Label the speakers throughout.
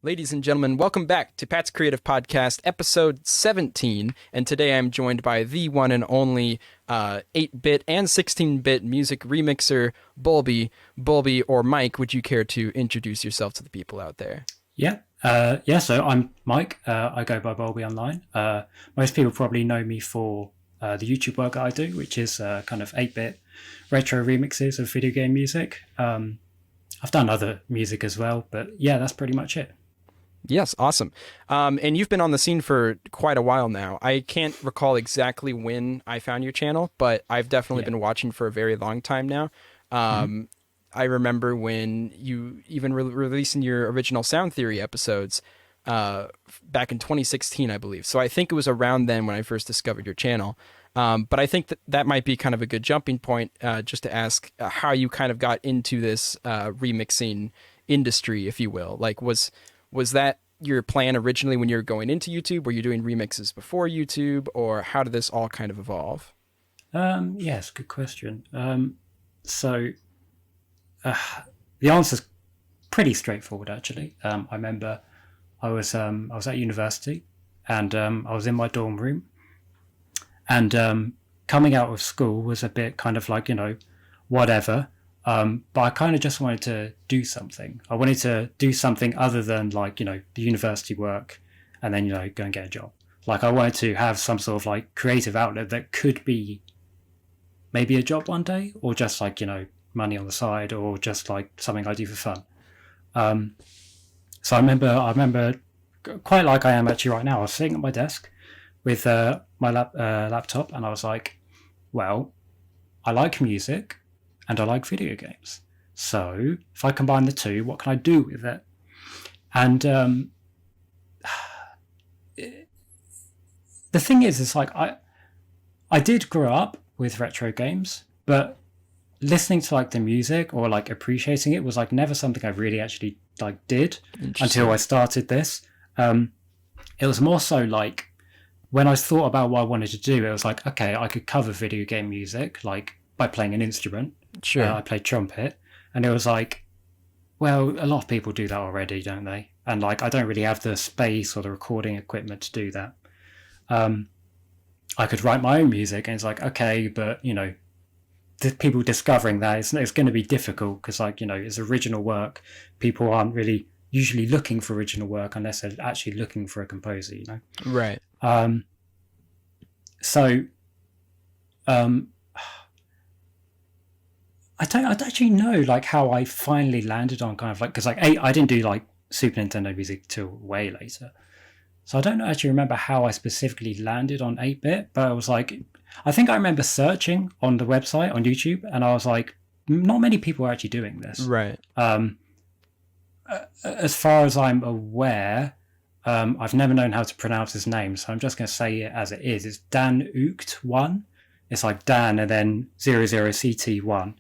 Speaker 1: Ladies and gentlemen, welcome back to Pat's Creative Podcast, episode 17. And today I'm joined by the one and only 8-bit and 16-bit music remixer, Bulby. Bulby, or Mike, would you care to introduce yourself to the people out there?
Speaker 2: So I'm Mike. I go by Bulby online. Most people probably know me for the YouTube work that I do, which is kind of 8-bit retro remixes of video game music. I've done other music as well, but yeah, that's pretty much it.
Speaker 1: Yes, awesome. And you've been on the scene for quite a while now. I can't recall exactly when I found your channel, but I've definitely been watching for a very long time now. I remember when you even releasing your original Sound Theory episodes back in 2016, I believe. So I think it was around then when I first discovered your channel. But I think that might be kind of a good jumping point just to ask how you kind of got into this remixing industry, if you will. Like, was that your plan originally when you were going into YouTube? Were you doing remixes before YouTube, or how did this all kind of evolve?
Speaker 2: Yes, good question. The answer's pretty straightforward, actually. I remember I was at university, and I was in my dorm room, and coming out of school was a bit kind of like, whatever. But I kind of just wanted to do something. I wanted to do something other than like, the university work and then, go and get a job. Like, I wanted to have some sort of like creative outlet that could be maybe a job one day, or just like, money on the side, or just like something I do for fun. So I remember quite like I am actually right now. I was sitting at my desk with my laptop, and I was like, well, I like music and I like video games. So if I combine the two, what can I do with it? And the thing is like I did grow up with retro games, but listening to like the music or like appreciating it was like never something I really actually like did until I started this. It was more so like when I thought about what I wanted to do, it was like, okay, I could cover video game music like by playing an instrument.
Speaker 1: Sure.
Speaker 2: I played trumpet, and it was like, well, a lot of people do that already, don't they? And like, I don't really have the space or the recording equipment to do that. I could write my own music, and it's like, okay, but the people discovering that it's going to be difficult because like, it's original work. People aren't really usually looking for original work unless they're actually looking for a composer,
Speaker 1: Right.
Speaker 2: I don't actually know like how I finally landed on kind of like, because like I didn't do like Super Nintendo music till way later, so I don't actually remember how I specifically landed on 8-bit. But I was like, I think I remember searching on the website on YouTube, and I was like, not many people are actually doing this.
Speaker 1: Right.
Speaker 2: As far as I'm aware, I've never known how to pronounce his name, so I'm just going to say it as it is. It's Dan Ookt 1. It's like Dan and then 00CT1.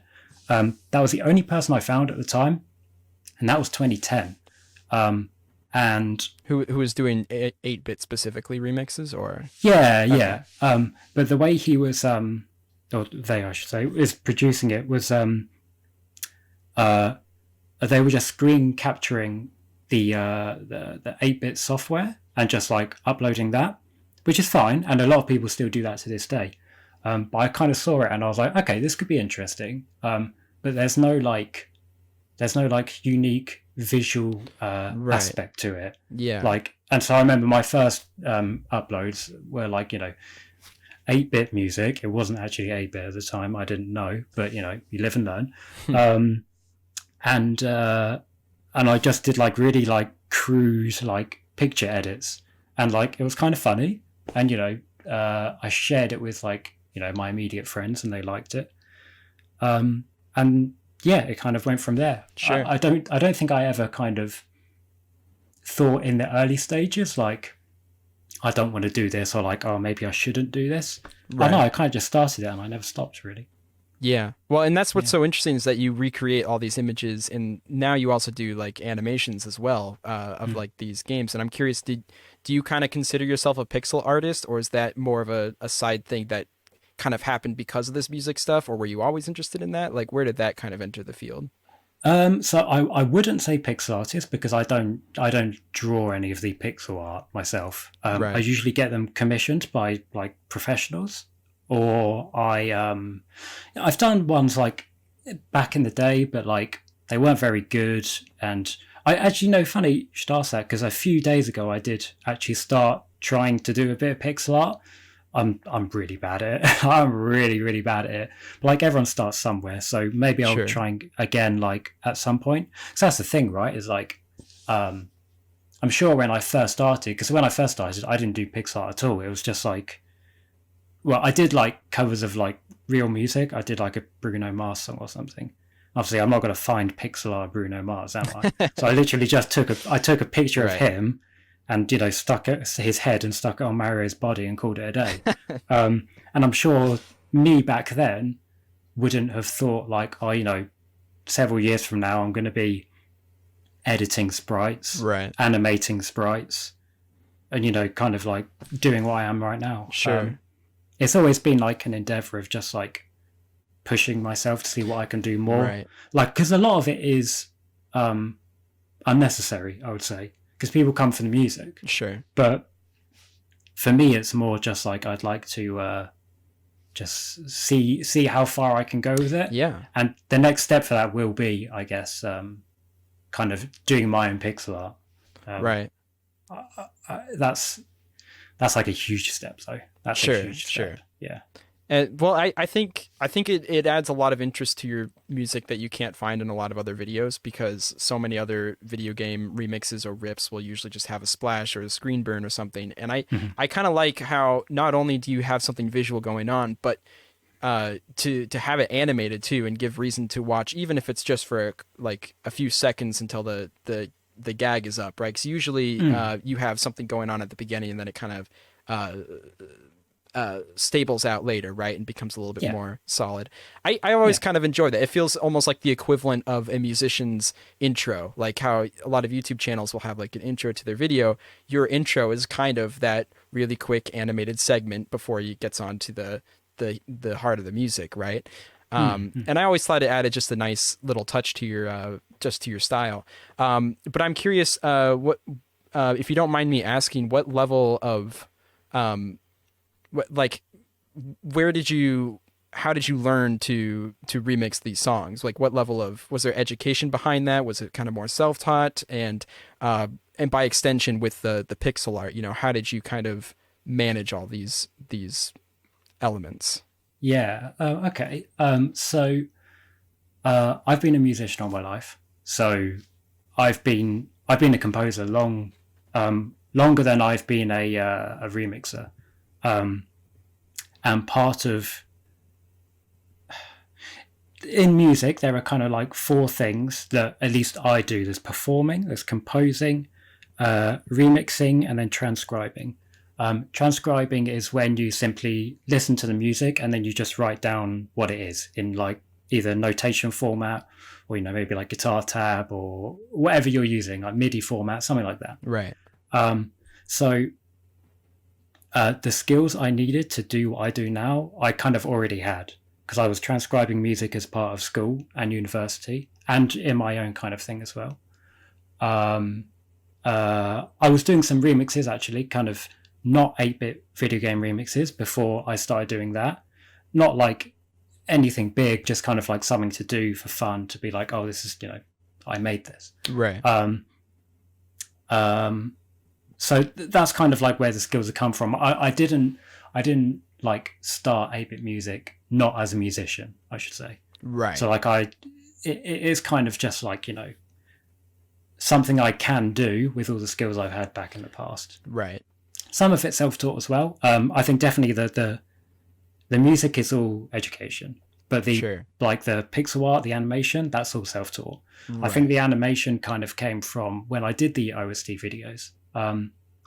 Speaker 2: That was the only person I found at the time, and that was 2010. And
Speaker 1: who was doing 8-bit specifically remixes, or?
Speaker 2: Yeah. But the way he was, or they, I should say, is producing it was, they were just screen capturing the 8-bit software and just like uploading that, which is fine, and a lot of people still do that to this day. But I kind of saw it and I was like, okay, this could be interesting. But there's no unique visual aspect to it.
Speaker 1: Yeah.
Speaker 2: Like, and so I remember my first uploads were like, 8-bit music. It wasn't actually 8-bit at the time. I didn't know, but you live and learn. And I just did like really like crude like picture edits, and like it was kind of funny. And I shared it with like my immediate friends, and they liked it. And yeah, it kind of went from there.
Speaker 1: Sure.
Speaker 2: I don't think I ever kind of thought in the early stages like, I don't want to do this, or like, oh, maybe I shouldn't do this. Right. I kind of just started it, and I never stopped really.
Speaker 1: Yeah. Well, and that's what's so interesting is that you recreate all these images, and now you also do like animations as well of like these games. And I'm curious, do you kind of consider yourself a pixel artist, or is that more of a side thing that kind of happened because of this music stuff, or were you always interested in that? Like, where did that kind of enter the field?
Speaker 2: So I wouldn't say pixel artist because I don't draw any of the pixel art myself. I
Speaker 1: Right.
Speaker 2: usually get them commissioned by like professionals, or I've done ones like back in the day, but like they weren't very good. And I actually know, funny you should ask that because a few days ago I did actually start trying to do a bit of pixel art. I'm really bad at it. I'm really really bad at it. But like everyone starts somewhere, so maybe I'll
Speaker 1: Sure.
Speaker 2: try again like at some point. So that's the thing, right? Is like I'm sure when I first started, because when I first started, I didn't do pixel art at all. It was just like, well, I did like covers of like real music. I did like a Bruno Mars song or something. Obviously, I'm not going to find pixel art Bruno Mars, am I? So I literally just took a picture of
Speaker 1: Right.
Speaker 2: him, and stuck his head and stuck it on Mario's body and called it a day. And I'm sure me back then wouldn't have thought like, oh, several years from now I'm going to be editing sprites,
Speaker 1: Right.
Speaker 2: animating sprites, and kind of like doing what I am right now.
Speaker 1: Sure.
Speaker 2: It's always been like an endeavor of just like pushing myself to see what I can do more.
Speaker 1: Right.
Speaker 2: Like, because a lot of it is unnecessary, I would say, because people come for the music.
Speaker 1: Sure.
Speaker 2: But for me, it's more just like I'd like to just see how far I can go with it.
Speaker 1: Yeah.
Speaker 2: And the next step for that will be, I guess, kind of doing my own pixel art.
Speaker 1: Right.
Speaker 2: That's like a huge step, though. That's
Speaker 1: Sure.
Speaker 2: a huge step.
Speaker 1: Sure.
Speaker 2: Yeah.
Speaker 1: Well, I think it adds a lot of interest to your music that you can't find in a lot of other videos, because so many other video game remixes or rips will usually just have a splash or a screen burn or something. And I kind of like how not only do you have something visual going on, but to have it animated too and give reason to watch, even if it's just for like a few seconds until the gag is up, right? Because usually you have something going on at the beginning and then it kind of stables out later, right, and becomes a little bit more solid. I always kind of enjoy that. It feels almost like the equivalent of a musician's intro, like how a lot of YouTube channels will have like an intro to their video. Your intro is kind of that really quick animated segment before he gets on to the heart of the music, right? And I always thought it added just a nice little touch to your style. But I'm curious, what if you don't mind me asking, what level of how did you learn to remix these songs? Like, what level of, was there education behind that? Was it kind of more self-taught? And by extension with the pixel art, how did you kind of manage all these elements?
Speaker 2: Yeah. Okay. So I've been a musician all my life. So I've been a composer longer than I've been a remixer. And part of, in music, there are kind of like four things that at least I do. There's performing, there's composing, remixing, and then transcribing. Transcribing is when you simply listen to the music and then you just write down what it is in like either notation format or, maybe like guitar tab or whatever you're using, like MIDI format, something like that.
Speaker 1: Right.
Speaker 2: So the skills I needed to do what I do now, I kind of already had, because I was transcribing music as part of school and university and in my own kind of thing as well. I was doing some remixes, actually, kind of not 8-bit video game remixes before I started doing that. Not like anything big, just kind of like something to do for fun, to be like, oh, this is, I made this.
Speaker 1: Right.
Speaker 2: So that's kind of like where the skills have come from. I didn't like start 8-bit music not as a musician, I should say.
Speaker 1: Right.
Speaker 2: So like it is kind of just like, something I can do with all the skills I've had back in the past.
Speaker 1: Right.
Speaker 2: Some of it's self-taught as well. I think definitely the music is all education, but like the pixel art, the animation, that's all self-taught. Right. I think the animation kind of came from when I did the OST videos.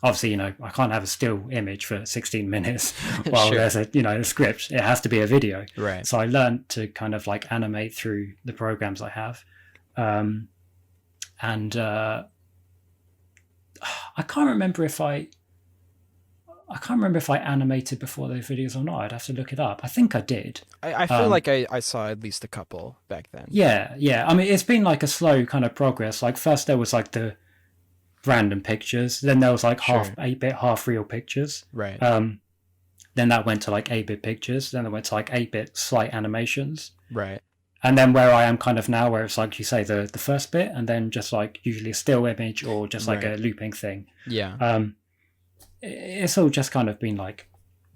Speaker 2: Obviously, I can't have a still image for 16 minutes while there's a script. It has to be a video.
Speaker 1: Right.
Speaker 2: So I learned to kind of like animate through the programs I have. I can't remember if I can't remember if I animated before those videos or not. I'd have to look it up. I think I did.
Speaker 1: I feel like I saw at least a couple back then.
Speaker 2: Yeah. I mean, it's been like a slow kind of progress. Like first there was like the random pictures, then there was like half 8-bit, half real pictures.
Speaker 1: Right.
Speaker 2: Then that went to like 8-bit pictures. Then it went to like 8-bit slight animations.
Speaker 1: Right.
Speaker 2: And then where I am kind of now, where it's like you say the first bit, and then just like usually a still image or just like a looping thing.
Speaker 1: Yeah.
Speaker 2: It's all just kind of been like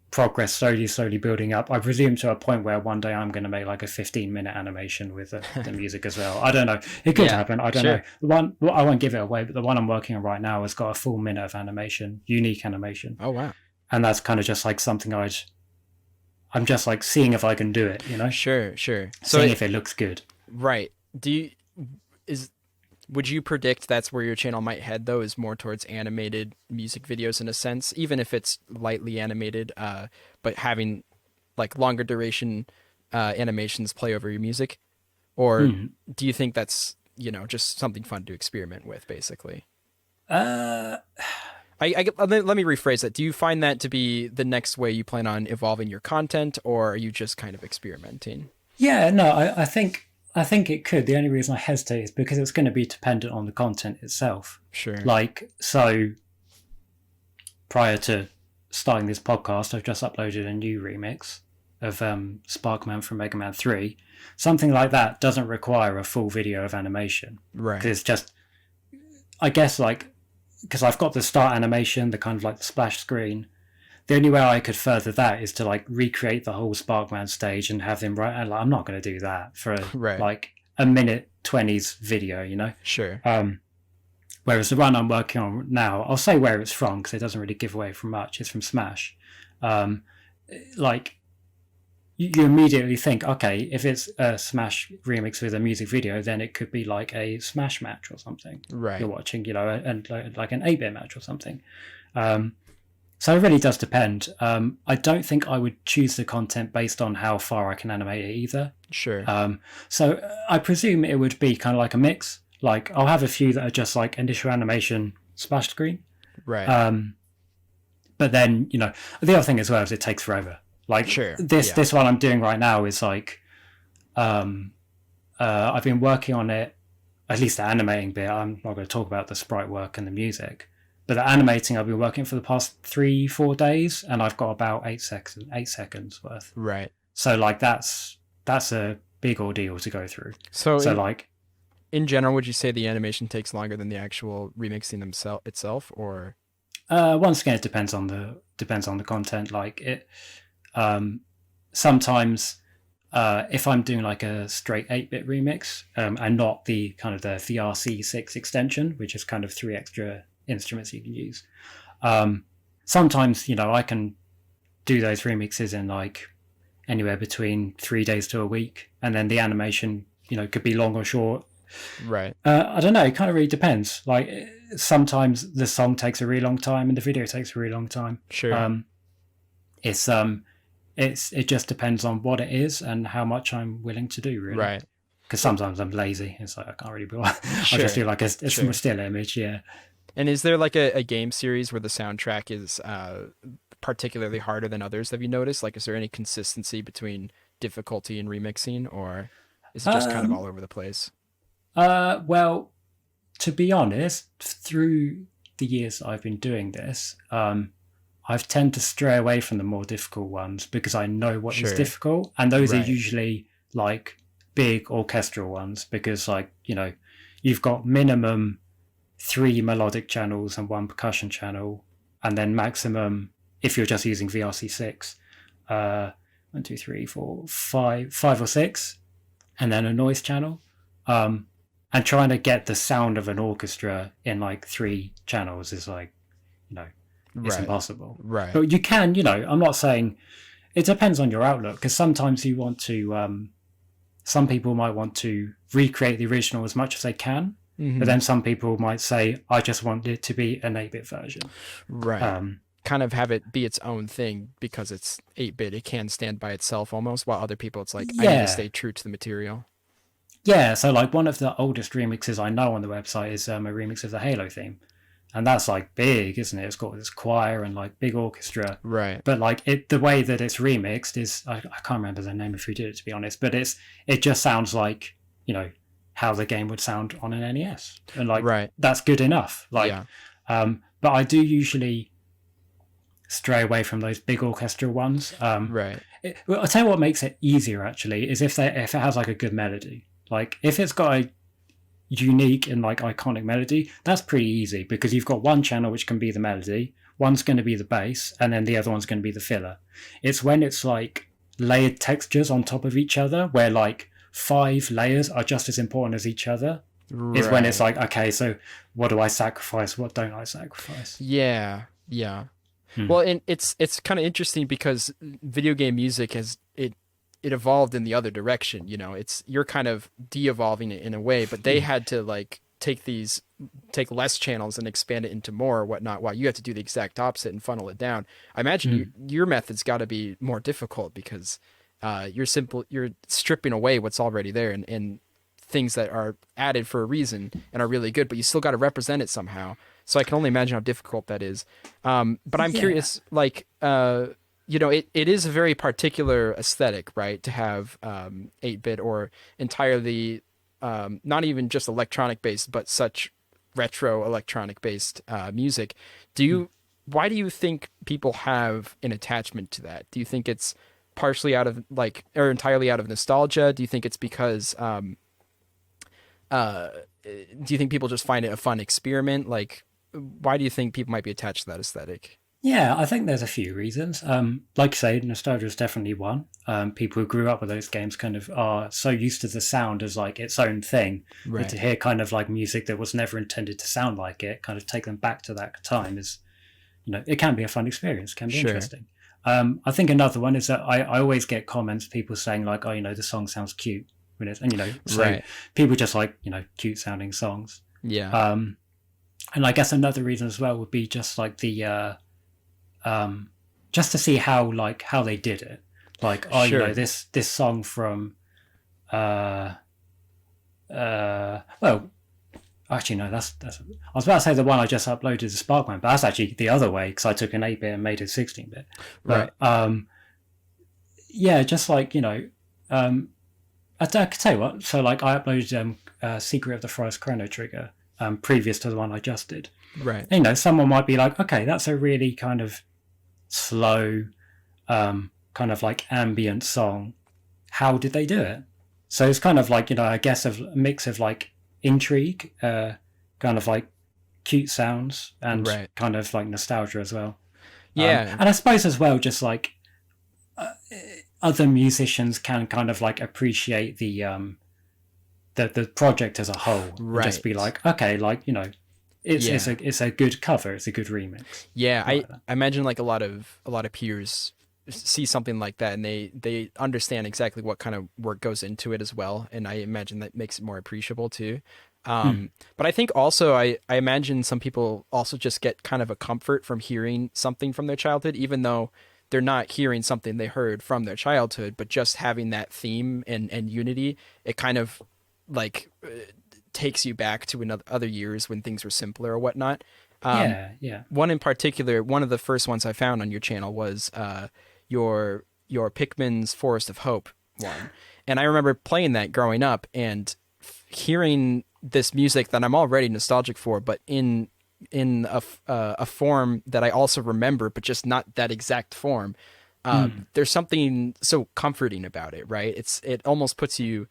Speaker 2: progress, slowly building up. I presume to a point where one day I'm going to make like a 15-minute animation with the music as well. I don't know. It could happen. I don't know. The one, well, I won't give it away, but the one I'm working on right now has got a full minute of animation, unique animation.
Speaker 1: Oh wow.
Speaker 2: And that's kind of just like something I'm just like seeing if I can do it, you know?
Speaker 1: Sure.
Speaker 2: Seeing if it looks good.
Speaker 1: Right. Would you predict that's where your channel might head though, is more towards animated music videos in a sense, even if it's lightly animated, but having like longer duration animations play over your music? Or do you think that's, just something fun to experiment with, basically?
Speaker 2: Uh,
Speaker 1: let me rephrase that. Do you find that to be the next way you plan on evolving your content, or are you just kind of experimenting?
Speaker 2: Yeah, no, I think it could. The only reason I hesitate is because it's going to be dependent on the content itself.
Speaker 1: Sure.
Speaker 2: Like, so prior to starting this podcast, I've just uploaded a new remix of Sparkman from Mega Man 3. Something like that doesn't require a full video of animation.
Speaker 1: Right.
Speaker 2: Because it's just, I guess, like, because I've got the start animation, the kind of like the splash screen. The only way I could further that is to like recreate the whole Sparkman stage and have them right. And like, I'm not going to do that for like a minute 20s video, you know?
Speaker 1: Sure.
Speaker 2: Whereas the one I'm working on now, I'll say where it's from because it doesn't really give away from much. It's from Smash. Like you immediately think, okay, if it's a Smash remix with a music video, then it could be like a Smash match or something.
Speaker 1: Right.
Speaker 2: You're watching, and like an 8-bit match or something. So it really does depend. I don't think I would choose the content based on how far I can animate it either.
Speaker 1: Sure.
Speaker 2: So I presume it would be kind of like a mix. Like I'll have a few that are just like initial animation splash screen.
Speaker 1: Right.
Speaker 2: But then, the other thing as well is it takes forever. Like this one I'm doing right now is like, I've been working on it, at least the animating bit. I'm not going to talk about the sprite work and the music. But the animating, I've been working for the past 3-4 days, and I've got about 8 seconds worth.
Speaker 1: Right.
Speaker 2: So like that's a big ordeal to go through.
Speaker 1: So like, in general, would you say the animation takes longer than the actual remixing itself, or?
Speaker 2: Once again, it depends on the content. Like it, sometimes if I'm doing like a straight 8-bit remix, and not the kind of the VRC6 extension, which is kind of 3 extra instruments you can use. Sometimes, I can do those remixes in like anywhere between 3 days to a week, and then the animation, could be long or short.
Speaker 1: Right.
Speaker 2: I don't know. It kind of really depends. Like sometimes the song takes a really long time and the video takes a really long time.
Speaker 1: Sure.
Speaker 2: It just depends on what it is and how much I'm willing to do, really.
Speaker 1: Right.
Speaker 2: Because sometimes I'm lazy. It's like I can't really be. I'll just do like a still image. Yeah.
Speaker 1: And is there like a game series where the soundtrack is particularly harder than others? Have you noticed? Like, is there any consistency between difficulty and remixing, or is it just kind of all over the place?
Speaker 2: Well, to be honest, through the years I've been doing this, I've tend to stray away from the more difficult ones because I know what is difficult, and those are usually like big orchestral ones because, like, you've got minimum 3 melodic channels and 1 percussion channel, and then maximum, if you're just using VRC6, 1, 2, 3, 4, 5 or 6, and then a noise channel. And trying to get the sound of an orchestra in like 3 channels is like, it's impossible.
Speaker 1: Right.
Speaker 2: But you can, I'm not saying, it depends on your outlook, because sometimes you want to, some people might want to recreate the original as much as they can. Mm-hmm. But then some people might say, I just want it to be an 8-bit version.
Speaker 1: Right. Kind of have it be its own thing because it's 8-bit. It can stand by itself almost, while other people, it's like, I need to stay true to the material.
Speaker 2: Yeah, so like one of the oldest remixes I know on the website is a remix of the Halo theme. and that's like big, isn't it? It's got this choir and like big orchestra.
Speaker 1: Right.
Speaker 2: But like the way that it's remixed is I can't remember the name of who did it, to be honest. But it just sounds like, you know, how the game would sound on an NES, and like that's good enough. Like, but I do usually stray away from those big orchestral ones.
Speaker 1: Right.
Speaker 2: Well, I'll tell you what makes it easier actually is if it has like a good melody. Like if it's got a unique and like iconic melody, that's pretty easy because you've got one channel which can be the melody, one's going to be the bass, and then the other one's going to be the filler. It's when it's like layered textures on top of each other where like 5 layers are just as important as each other. Is when it's like, okay, so what do I sacrifice, what don't I sacrifice?
Speaker 1: Yeah. Well, and it's kind of interesting because video game music it evolved in the other direction. You know, you're kind of de-evolving it in a way, but they had to like take less channels and expand it into more or whatnot, while you have to do the exact opposite and funnel it down. I imagine your method's got to be more difficult because you're stripping away what's already there and things that are added for a reason and are really good, but you still got to represent it somehow. So I can only imagine how difficult that is. But I'm curious, like, you know, it is a very particular aesthetic, right? To have 8-bit or entirely, not even just electronic based, but such retro electronic based music. Why do you think people have an attachment to that? Do you think it's partially out of like, or entirely out of nostalgia? Do you think it's because, do you think people just find it a fun experiment? Like, why do you think people might be attached to that aesthetic?
Speaker 2: Yeah, I think there's a few reasons. Like you say, nostalgia is definitely one. People who grew up with those games kind of are so used to the sound as like its own thing. Right. But to hear kind of like music that was never intended to sound like it, kind of take them back to that time is, you know, it can be a fun experience, can be interesting. I think another one is that I always get comments, people saying like, oh, you know, the song sounds cute. And, you know, so people just like, you know, cute sounding songs.
Speaker 1: Yeah.
Speaker 2: And I guess another reason as well would be just like the, just to see how they did it. Like, oh, you know, this song from, well, actually, no, that's, I was about to say the one I just uploaded to Sparkman, but that's actually the other way because I took an 8-bit and made it 16-bit. But, yeah, just like, you know, I could tell you what, so like I uploaded Secret of the Forest Chrono Trigger previous to the one I just did.
Speaker 1: Right.
Speaker 2: You know, someone might be like, okay, that's a really kind of slow, kind of like ambient song. How did they do it? So it's kind of like, you know, I guess a mix of like intrigue, kind of like cute sounds and kind of like nostalgia as well.
Speaker 1: Yeah.
Speaker 2: And I suppose as well, just like other musicians can kind of like appreciate the project as a whole. Right. And just be like, okay, like, you know, it's a good cover, it's a good remix.
Speaker 1: Yeah, I imagine like a lot of peers see something like that and they understand exactly what kind of work goes into it as well, and I imagine that makes it more appreciable too. But I think also I imagine some people also just get kind of a comfort from hearing something from their childhood, even though they're not hearing something they heard from their childhood, but just having that theme and unity, it kind of like takes you back to other years when things were simpler or whatnot. One in particular, one of the first ones I found on your channel was your Pikmin's Forest of Hope one, and I remember playing that growing up and hearing this music that I'm already nostalgic for, but in a form that I also remember, but just not that exact form. There's something so comforting about it, right? It almost puts you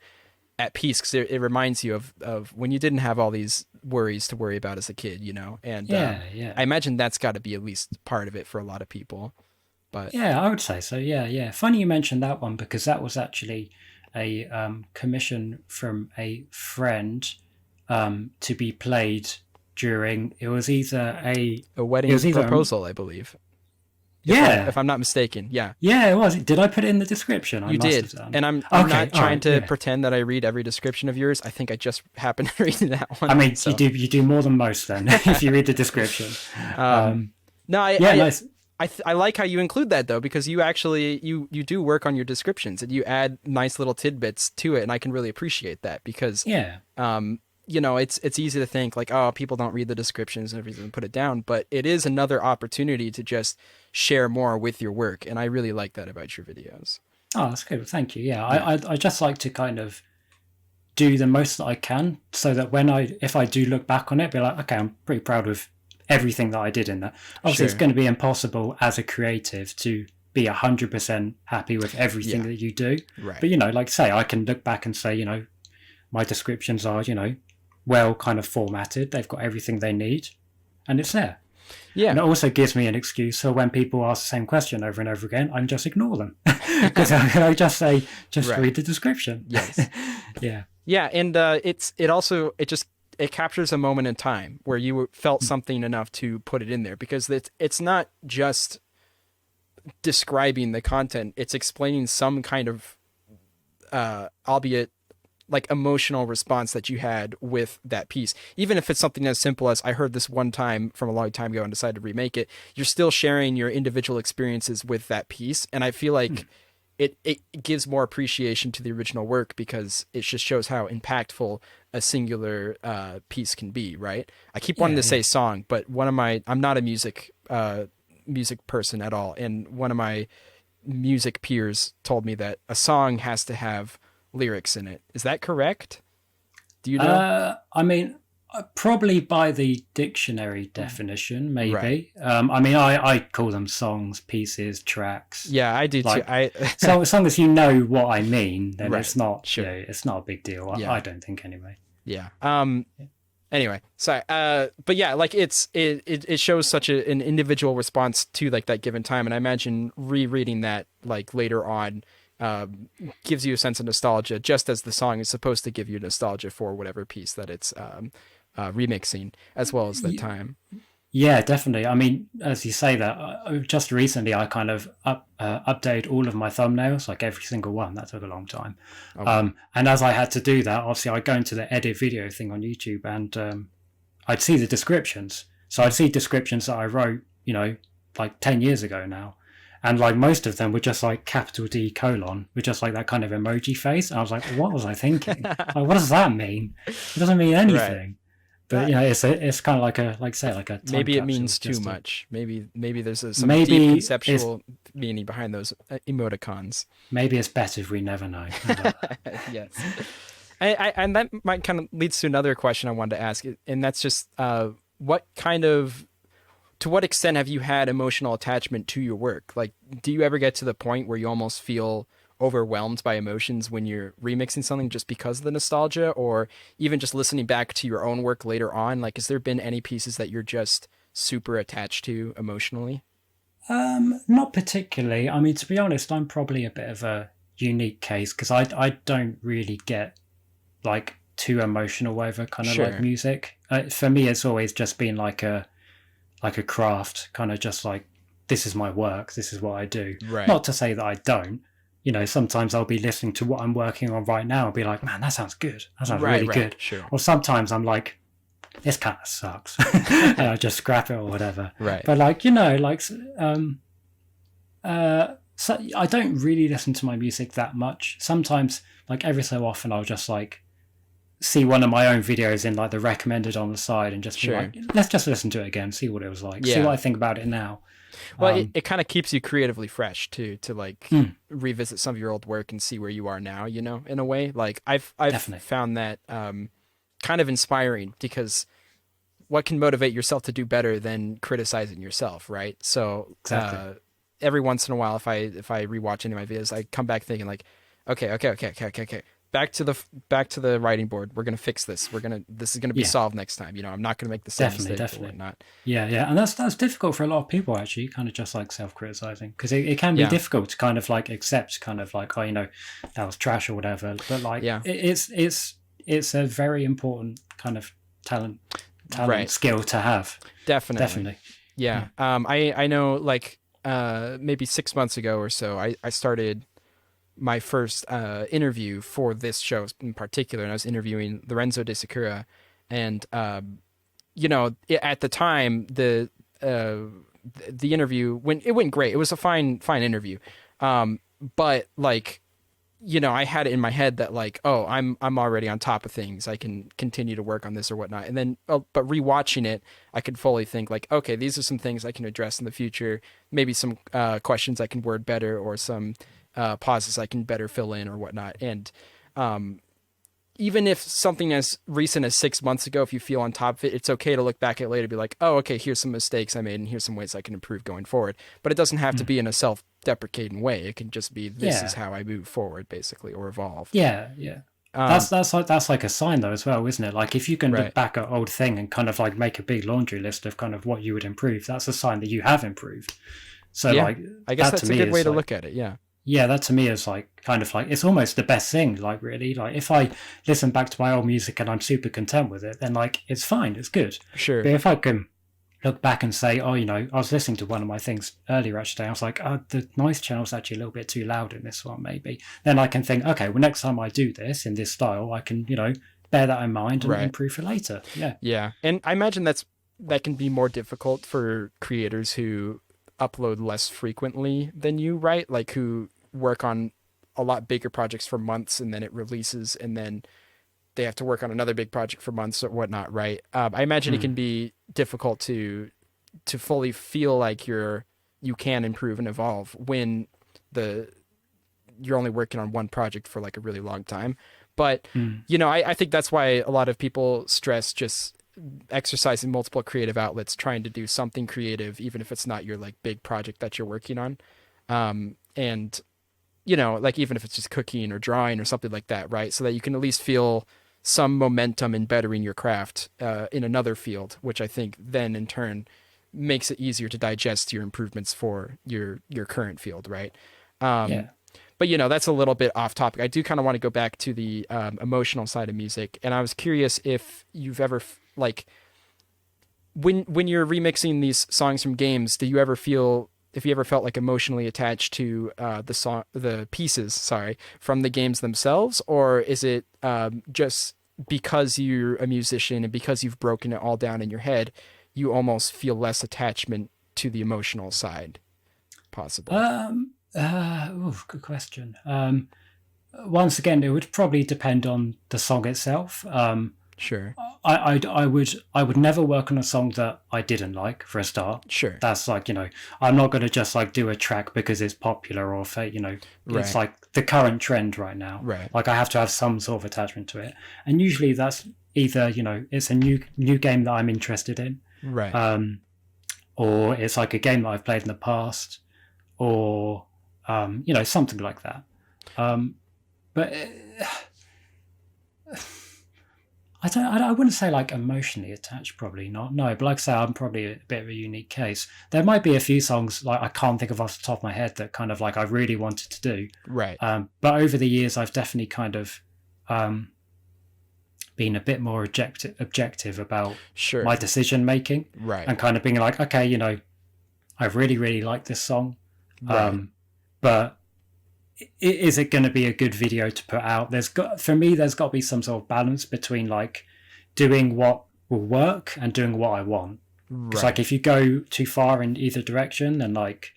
Speaker 1: at peace because it reminds you of when you didn't have all these worries to worry about as a kid, you know? And I imagine that's got to be at least part of it for a lot of people. But
Speaker 2: yeah, I would say so. Yeah. Funny you mentioned that one because that was actually a commission from a friend to be played during, it was either a
Speaker 1: wedding proposal, I believe. If I'm not mistaken. Yeah, it was.
Speaker 2: Did I put it in the description?
Speaker 1: You did. And I'm not trying to pretend that I read every description of yours. I think I just happened to read that one.
Speaker 2: I mean, so. you do more than most then if you read the description.
Speaker 1: I like how you include that though, because you actually you do work on your descriptions and you add nice little tidbits to it, and I can really appreciate that because it's easy to think like, oh, people don't read the descriptions and everything and put it down, but it is another opportunity to just share more with your work. And I really like that about your videos.
Speaker 2: Oh, that's good. Thank you. Yeah, I just like to kind of do the most that I can, so that if I do look back on it, be like, okay, I'm pretty proud of everything that I did in that. Obviously, It's going to be impossible as a creative to be 100% happy with everything that you do.
Speaker 1: Right.
Speaker 2: But, like say, I can look back and say, my descriptions are, well kind of formatted. They've got everything they need and it's there.
Speaker 1: Yeah.
Speaker 2: And it also gives me an excuse for when people ask the same question over and over again, I can just ignore them. Because I just say, read the description.
Speaker 1: Yes.
Speaker 2: Yeah.
Speaker 1: Yeah. And it captures a moment in time where you felt something enough to put it in there, because it's not just describing the content. It's explaining some kind of, albeit like emotional response that you had with that piece. Even if it's something as simple as, I heard this one time from a long time ago and decided to remake it, you're still sharing your individual experiences with that piece. And I feel like it gives more appreciation to the original work, because it just shows how impactful a singular piece can be, right? I keep wanting to say song, but I'm not a music person at all. And one of my music peers told me that a song has to have lyrics in it. Is that correct? Do you know?
Speaker 2: Probably by the dictionary definition, maybe. Right. I call them songs, pieces, tracks.
Speaker 1: Yeah, I do too.
Speaker 2: So as long as you know what I mean, then it's not it's not a big deal. I don't think anyway.
Speaker 1: Yeah. Anyway, sorry. But yeah, like it shows such an individual response to like that given time, and I imagine rereading that like later on gives you a sense of nostalgia, just as the song is supposed to give you nostalgia for whatever piece that it's remixing, as well as the time.
Speaker 2: Yeah, definitely. I mean, as you say that, just recently I kind of updated all of my thumbnails, like every single one. That took a long time. Okay. And as I had to do that, obviously I'd go into the edit video thing on YouTube, and I'd see the descriptions. So I'd see descriptions that I wrote, like 10 years ago now. And like most of them were just like capital D : with just like that kind of emoji face. And I was like, what was I thinking? Like, what does that mean? It doesn't mean anything. Right. But it's kind of like a time
Speaker 1: maybe it means too much. Maybe there's some deep conceptual meaning behind those emoticons.
Speaker 2: Maybe it's better if we never know.
Speaker 1: Yes. And that might kind of leads to another question I wanted to ask, and that's just to what extent have you had emotional attachment to your work? Like, do you ever get to the point where you almost feel overwhelmed by emotions when you're remixing something just because of the nostalgia, or even just listening back to your own work later on? Like, has there been any pieces that you're just super attached to emotionally?
Speaker 2: Not particularly. I mean, to be honest, I'm probably a bit of a unique case, because I don't really get like too emotional over kind of like music. For me, it's always just been like a craft, kind of just like, this is my work, this is what I do. Right. Not to say that I don't. Sometimes I'll be listening to what I'm working on right now and be like, man, that sounds good. That sounds really good. Sure. Or sometimes I'm like, this kind of sucks. And I just scrap it or whatever.
Speaker 1: Right.
Speaker 2: But so I don't really listen to my music that much. Sometimes, like every so often, I'll just like see one of my own videos in like the recommended on the side and just be like, let's just listen to it again, see what it was like, see what I think about it now.
Speaker 1: Well, it kind of keeps you creatively fresh too, to like revisit some of your old work and see where you are now, in a way. Like I've definitely found that kind of inspiring, because what can motivate yourself to do better than criticizing yourself, right? So exactly. Every once in a while, if I rewatch any of my videos, I come back thinking like, okay. Back to the writing board. We're gonna fix this. This is gonna be solved next time. I'm not gonna make the same mistake or whatnot.
Speaker 2: Yeah, and that's difficult for a lot of people, actually. Kind of just like self-criticizing, because it can be difficult to kind of like accept, kind of like, that was trash or whatever. But like, it's a very important kind of talent skill to have. Definitely.
Speaker 1: Yeah. I know, like maybe 6 months ago or so, I started my first interview for this show in particular, and I was interviewing Lorenzo de Sacura, and at the time the interview went great. It was a fine interview, but like I had it in my head that like, oh, I'm already on top of things. I can continue to work on this or whatnot. And then, but rewatching it, I could fully think like, okay, these are some things I can address in the future. Maybe some questions I can word better, or some pauses I can better fill in or whatnot. And even if something as recent as 6 months ago, if you feel on top of it, it's okay to look back at it later and be like, oh, okay, here's some mistakes I made and here's some ways I can improve going forward. But it doesn't have to be in a self-deprecating way. It can just be, this is how I move forward, basically, or evolve.
Speaker 2: Yeah. That's like a sign though as well, isn't it? Like if you can look back at old thing and kind of like make a big laundry list of kind of what you would improve, that's a sign that you have improved. So like,
Speaker 1: I guess that's a good way to look at it.
Speaker 2: Yeah, that to me is like kind of like, it's almost the best thing, like really. Like if I listen back to my old music and I'm super content with it, then like it's fine, it's good.
Speaker 1: Sure.
Speaker 2: But if I can look back and say, oh, I was listening to one of my things earlier actually, I was like, oh, the noise channel's actually a little bit too loud in this one maybe. Then I can think, okay, well next time I do this in this style, I can, bear that in mind and improve for later. Yeah.
Speaker 1: Yeah. And I imagine that can be more difficult for creators who upload less frequently than you, right? Like who work on a lot bigger projects for months and then it releases and then they have to work on another big project for months or whatnot, right? I imagine it can be difficult to fully feel like you can improve and evolve when you're only working on one project for like a really long time. But I think that's why a lot of people stress just exercising multiple creative outlets, trying to do something creative, even if it's not your like big project that you're working on. And like even if it's just cooking or drawing or something like that, right? So that you can at least feel some momentum in bettering your craft in another field, which I think then in turn makes it easier to digest your improvements for your current field, right? But that's a little bit off topic. I do kind of want to go back to the emotional side of music, and I was curious if you've ever like when you're remixing these songs from games, if you ever felt like emotionally attached to the pieces from the games themselves, or is it just because you're a musician and because you've broken it all down in your head, you almost feel less attachment to the emotional side? Possible.
Speaker 2: Good question. Once again, it would probably depend on the song itself.
Speaker 1: Sure.
Speaker 2: I would never work on a song that I didn't like for a start.
Speaker 1: Sure.
Speaker 2: That's like, I'm not going to just like do a track because it's popular or it's like the current trend right now.
Speaker 1: Right.
Speaker 2: Like I have to have some sort of attachment to it. And usually that's either, it's a new game that I'm interested in.
Speaker 1: Right.
Speaker 2: Or it's like a game that I've played in the past, or something like that. But I wouldn't say like emotionally attached, probably not. No, but like I say, I'm probably a bit of a unique case. There might be a few songs like I can't think of off the top of my head that kind of like I really wanted to do.
Speaker 1: Right.
Speaker 2: But over the years, I've definitely kind of been a bit more objective about my decision making.
Speaker 1: Right.
Speaker 2: And kind of being like, okay, I really, really like this song.
Speaker 1: Right.
Speaker 2: But is it going to be a good video to put out? For me, there's got to be some sort of balance between like doing what will work and doing what I want. Because like if you go too far in either direction, then like,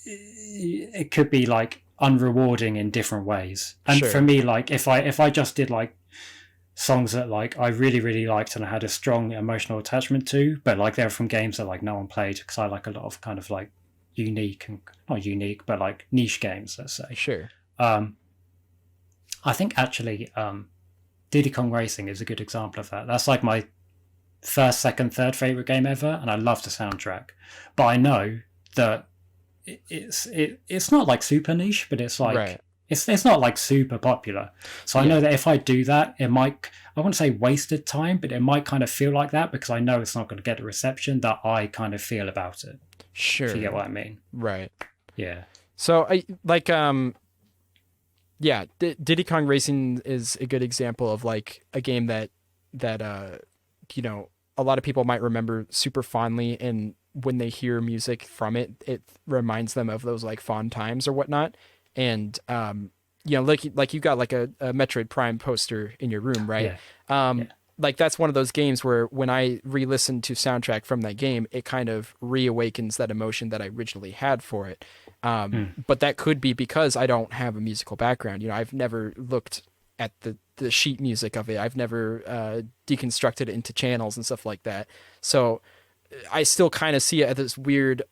Speaker 2: it could be like unrewarding in different ways. And for me, like if I just did like songs that like I really, really liked and I had a strong emotional attachment to, but like they're from games that like no one played, because I like a lot of kind of like unique and not unique but like niche games, let's say.
Speaker 1: Sure.
Speaker 2: I think actually Diddy Kong Racing is a good example of that. That's like my first, second, third favorite game ever, and I love the soundtrack. But I know that it's not like super niche, but it's like it's not like super popular. So I know that if I do that, it might, I wouldn't say wasted time, but it might kind of feel like that, because I know it's not going to get the reception that I kind of feel about it.
Speaker 1: Sure.
Speaker 2: If you get what I mean.
Speaker 1: Right.
Speaker 2: Yeah.
Speaker 1: So I like Diddy Kong Racing is a good example of like a game that a lot of people might remember super fondly, and when they hear music from it, it reminds them of those like fond times or whatnot. And like you got like a Metroid Prime poster in your room, right? like that's one of those games where when I re-listen to soundtrack from that game, it kind of reawakens that emotion that I originally had for it. But that could be because I don't have a musical background. You know, I've never looked at the sheet music of it. I've never deconstructed it into channels and stuff like that. So I still kind of see it as this weird,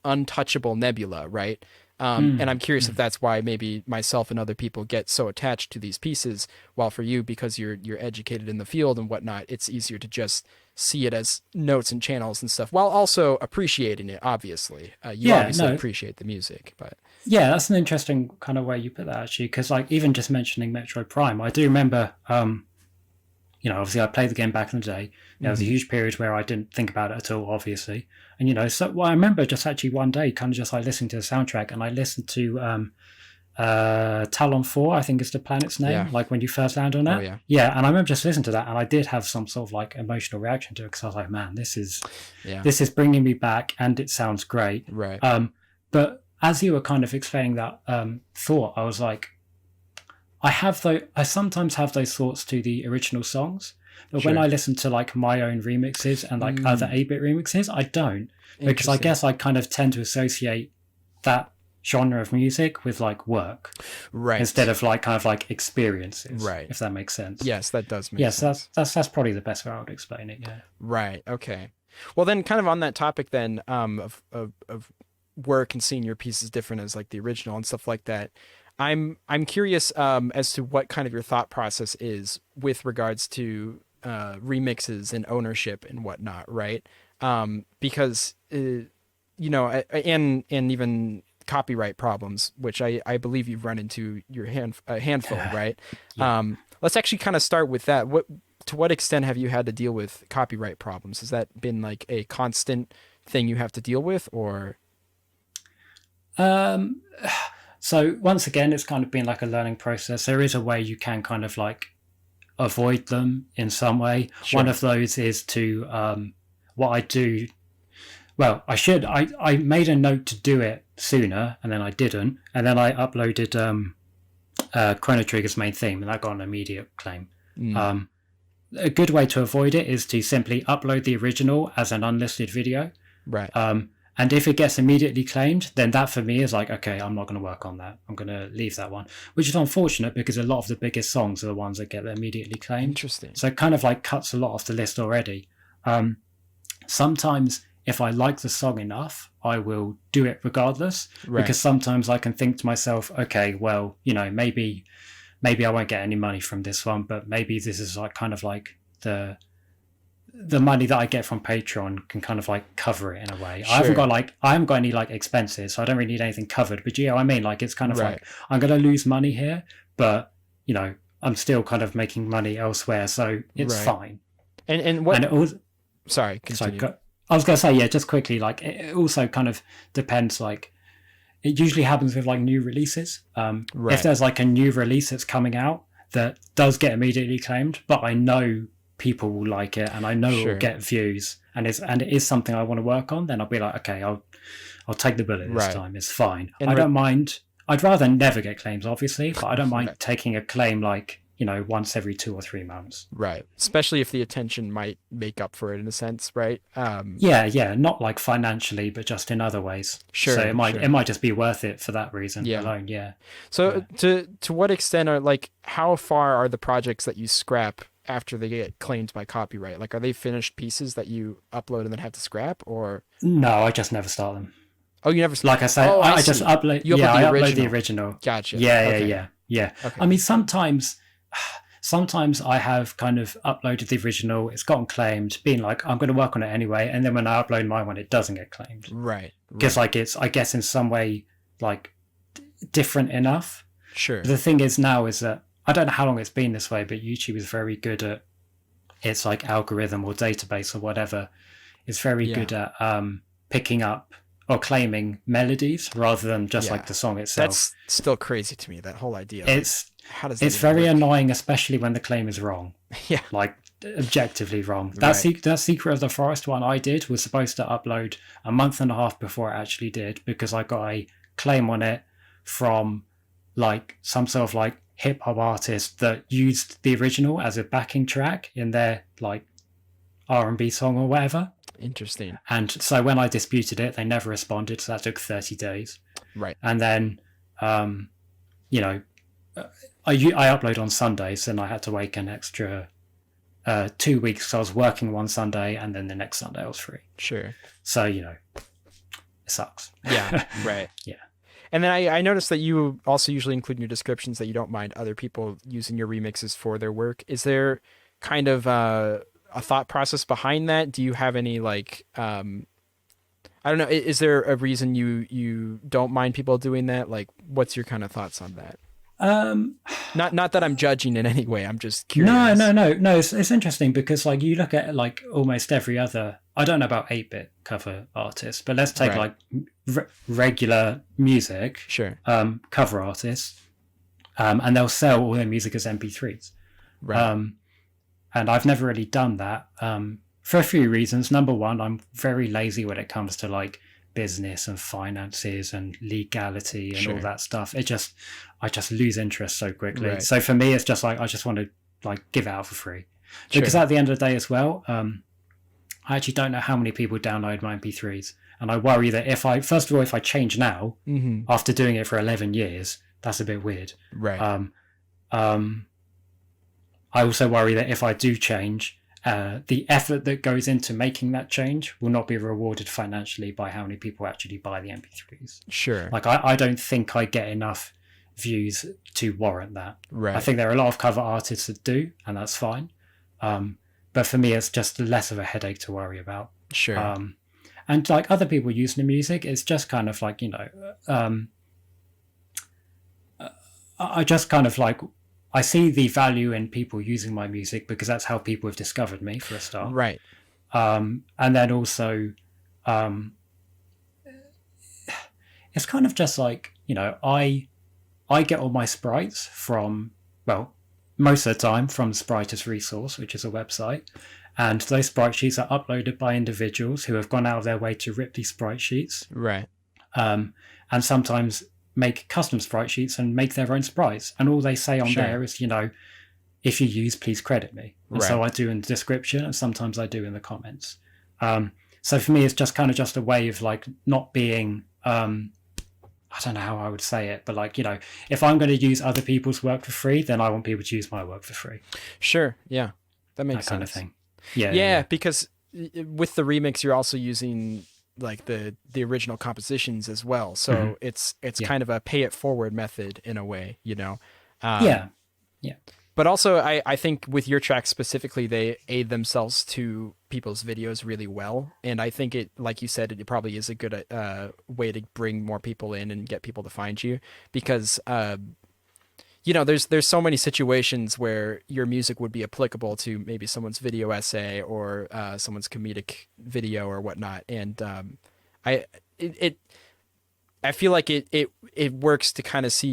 Speaker 1: untouchable nebula, right? And I'm curious if that's why maybe myself and other people get so attached to these pieces, while for you, because you're educated in the field and whatnot, it's easier to just see it as notes and channels and stuff, while also appreciating it, obviously. You obviously appreciate the music, but...
Speaker 2: Yeah, that's an interesting kind of way you put that, actually, because like even just mentioning Metroid Prime, I do remember, you know, obviously I played the game back in the day. There was a huge period where I didn't think about it at all, obviously. And, you know, so well, I remember just actually one day kind of just like listening to the soundtrack, and I listened to Talon 4, I think is the planet's name, like when you first land on it. Yeah, and I remember just listening to that, and I did have some sort of like emotional reaction to it, because I was like, man, this is bringing me back, and it sounds great.
Speaker 1: Right.
Speaker 2: But as you were kind of explaining that thought, I was like, I sometimes have those thoughts to the original songs, but when I listen to like my own remixes and like other 8-bit remixes, I don't, because I guess I kind of tend to associate that genre of music with like work,
Speaker 1: right,
Speaker 2: instead of like kind of like experiences,
Speaker 1: right,
Speaker 2: if that makes sense.
Speaker 1: Yes, that does make sense.
Speaker 2: Yes, that's probably the best way I would explain it. Yeah.
Speaker 1: Right. Okay. Well, then, kind of on that topic, then, of work and seeing your pieces different as like the original and stuff like that. I'm curious as to what kind of your thought process is with regards to remixes and ownership and whatnot, right? Because you know, and even copyright problems, which I believe you've run into a handful, right? Yeah. Let's actually kind of start with that. To what extent have you had to deal with copyright problems? Has that been like a constant thing you have to deal with, or?
Speaker 2: So once again, it's kind of been like a learning process. There is a way you can kind of like avoid them in some way. Sure. One of those is to what I do. Well, I made a note to do it sooner, and then I didn't, and then I uploaded Chrono Trigger's main theme, and that got an immediate claim. A good way to avoid it is to simply upload the original as an unlisted video.
Speaker 1: Right.
Speaker 2: And if it gets immediately claimed, then that for me is like, okay, I'm not going to work on that. I'm going to leave that one, which is unfortunate because a lot of the biggest songs are the ones that get immediately claimed.
Speaker 1: Interesting.
Speaker 2: So it kind of like cuts a lot off the list already. Sometimes if I like the song enough, I will do it regardless, because sometimes I can think to myself, okay, well, you know, maybe I won't get any money from this one, but maybe this is like kind of like the money that I get from Patron can kind of like cover it in a way. Sure. I haven't got any like expenses, so I don't really need anything covered. But you know what I mean? Like it's kind of like I'm going to lose money here, but you know, I'm still kind of making money elsewhere, so it's fine.
Speaker 1: And what?
Speaker 2: And it also,
Speaker 1: sorry, continue.
Speaker 2: I was going to say, yeah, just quickly, like it also kind of depends. Like it usually happens with like new releases. If there's like a new release that's coming out that does get immediately claimed, but I know people will like it and I know it will get views, and it is something I want to work on, then I'll be like, okay, I'll take the bullet this time. It's fine. And I don't mind. I'd rather never get claims, obviously, but I don't mind taking a claim like, you know, once every 2 or 3 months. Right.
Speaker 1: Especially if the attention might make up for it in a sense, right?
Speaker 2: Yeah. Not like financially, but just in other ways. Sure. So it might just be worth it for that reason alone. Yeah.
Speaker 1: So to what extent are like, how far are the projects that you scrap after they get claimed by copyright? Like, are they finished pieces that you upload and then have to scrap, or?
Speaker 2: No, I just never start them.
Speaker 1: Oh, you never.
Speaker 2: Like I say, I just upload. I upload the original.
Speaker 1: Gotcha.
Speaker 2: Yeah. Okay. I mean, sometimes I have kind of uploaded the original. It's gotten claimed, being like, I'm going to work on it anyway, and then when I upload my one, it doesn't get claimed.
Speaker 1: Right.
Speaker 2: Because like it's, I guess, in some way like different enough.
Speaker 1: Sure.
Speaker 2: But the thing is now is that I don't know how long it's been this way, but YouTube is very good at its like algorithm or database or whatever. It's very good at picking up or claiming melodies rather than just like the song itself.
Speaker 1: That's still crazy to me, that whole idea.
Speaker 2: How does it's very annoying, especially when the claim is wrong.
Speaker 1: Yeah.
Speaker 2: Like objectively wrong. That Secret of the Forest one I did was supposed to upload a month and a half before it actually did, because I got a claim on it from like some sort of like hip hop artists that used the original as a backing track in their like R&B song or whatever.
Speaker 1: Interesting.
Speaker 2: And so when I disputed it, they never responded. So that took 30 days.
Speaker 1: Right.
Speaker 2: And then, you know, I upload on Sundays, and I had to wait an extra 2 weeks. So I was working one Sunday, and then the next Sunday I was free.
Speaker 1: Sure.
Speaker 2: So, you know, it sucks.
Speaker 1: Yeah. Right.
Speaker 2: Yeah.
Speaker 1: And then I noticed that you also usually include in your descriptions that you don't mind other people using your remixes for their work. Is there kind of a thought process behind that? Do you have any like, I don't know, is there a reason you don't mind people doing that? Like, what's your kind of thoughts on that? Not that I'm judging in any way. I'm just curious.
Speaker 2: No. It's interesting because like you look at like almost every other, I don't know about 8-bit cover artists, but let's take like regular music,
Speaker 1: sure,
Speaker 2: cover artists, and they'll sell all their music as MP3s.
Speaker 1: Right.
Speaker 2: And I've never really done that for a few reasons. Number one, I'm very lazy when it comes to like business and finances and legality and all that stuff. I just lose interest so quickly.
Speaker 1: Right.
Speaker 2: So for me, it's just like I just want to like give it out for free. Because at the end of the day as well, I actually don't know how many people download my MP3s, and I worry that if I change now after doing it for 11 years, that's a bit weird.
Speaker 1: Right.
Speaker 2: I also worry that if I do change, the effort that goes into making that change will not be rewarded financially by how many people actually buy the MP3s.
Speaker 1: Sure.
Speaker 2: Like I don't think I get enough views to warrant that.
Speaker 1: Right.
Speaker 2: I think there are a lot of cover artists that do, and that's fine. But for me, it's just less of a headache to worry about.
Speaker 1: Sure.
Speaker 2: And like other people using the music, it's just kind of like, you know, I just kind of like, I see the value in people using my music because that's how people have discovered me for a start.
Speaker 1: Right.
Speaker 2: And then also, it's kind of just like, you know, I get all my sprites from, well, most of the time from Spriter's Resource, which is a website. And those sprite sheets are uploaded by individuals who have gone out of their way to rip these sprite sheets.
Speaker 1: Right.
Speaker 2: And sometimes make custom sprite sheets and make their own sprites. And all they say on there is, you know, if you use, please credit me. And so I do in the description, and sometimes I do in the comments. So for me, it's just kind of just a way of like not being, I don't know how I would say it, but like, you know, if I'm going to use other people's work for free, then I want people to use my work for free.
Speaker 1: Sure. Yeah. That makes sense.
Speaker 2: Kind of thing. Yeah.
Speaker 1: Yeah. Because with the remix, you're also using like the original compositions as well. So it's kind of a pay it forward method in a way, you know?
Speaker 2: Yeah.
Speaker 1: But also I think with your tracks specifically, they aid themselves to people's videos really well. And I think it, like you said, it probably is a good way to bring more people in and get people to find you because, you know, there's so many situations where your music would be applicable to maybe someone's video essay or someone's comedic video or whatnot. And I feel like it works to kind of see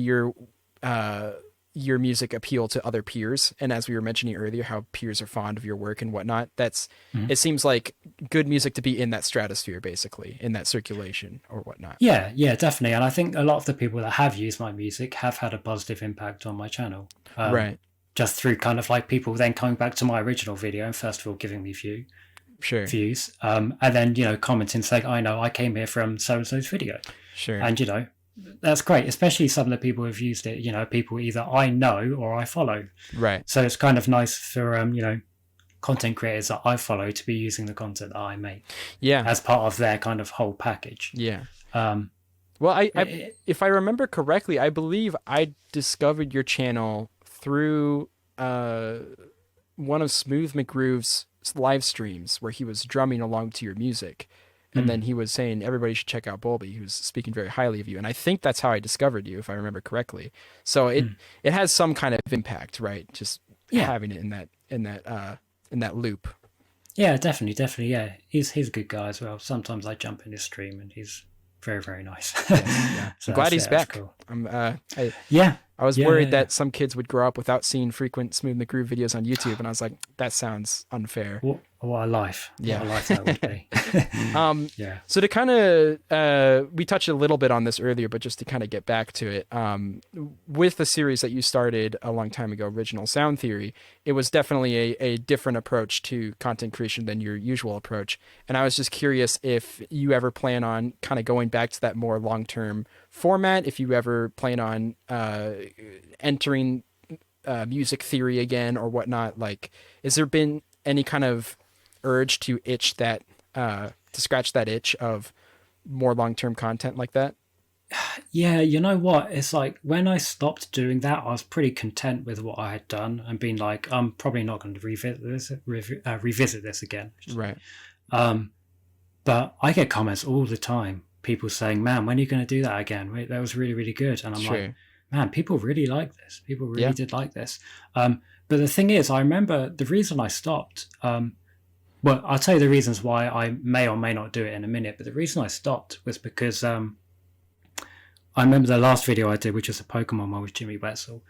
Speaker 1: your music appeal to other peers. And as we were mentioning earlier, how peers are fond of your work and whatnot, it seems like good music to be in that stratosphere, basically, in that circulation or whatnot.
Speaker 2: Yeah, definitely. And I think a lot of the people that have used my music have had a positive impact on my channel.
Speaker 1: Right.
Speaker 2: Just through kind of like people then coming back to my original video and first of all giving me views. And then, you know, commenting saying, I know I came here from so-and-so's video.
Speaker 1: Sure.
Speaker 2: And, you know, that's great, especially some of the people who've used it, you know, people either I know or I follow.
Speaker 1: Right.
Speaker 2: So it's kind of nice for, you know, content creators that I follow to be using the content that I make.
Speaker 1: Yeah.
Speaker 2: As part of their kind of whole package.
Speaker 1: Yeah. Well, if I remember correctly, I believe I discovered your channel through one of Smooth McGroove's live streams where he was drumming along to your music. And then he was saying everybody should check out Bulby, who's speaking very highly of you. And I think that's how I discovered you, if I remember correctly. So it has some kind of impact, right? Just having it in that loop.
Speaker 2: Yeah, definitely. Yeah, he's a good guy as well. Sometimes I jump in his stream and he's very, very nice.
Speaker 1: Yeah.
Speaker 2: So
Speaker 1: I'm glad he's back.
Speaker 2: Cool.
Speaker 1: I was worried that some kids would grow up without seeing frequent Smooth McGroove videos on YouTube, and I was like, that sounds unfair.
Speaker 2: what a life.
Speaker 1: Yeah.
Speaker 2: What a life that would be. Yeah.
Speaker 1: So to kind of, we touched a little bit on this earlier, but just to kind of get back to it, with the series that you started a long time ago, Original Sound Theory, it was definitely a different approach to content creation than your usual approach. And I was just curious if you ever plan on kind of going back to that more long-term format, if you ever plan on entering music theory again or whatnot. Like, has there been any kind of urge to scratch that itch of more long-term content like that?
Speaker 2: Yeah, you know what? It's like when I stopped doing that, I was pretty content with what I had done and being like, I'm probably not going to revisit this again.
Speaker 1: Right.
Speaker 2: But I get comments all the time, people saying, "Man, when are you going to do that again? Wait, that was really, really good." And I'm like, "Man, people really like this. People really did like this." But the thing is, I remember the reason I stopped. Well, I'll tell you the reasons why I may or may not do it in a minute. But the reason I stopped was because I remember the last video I did, which was a Pokemon one with Jimmy Wetzel.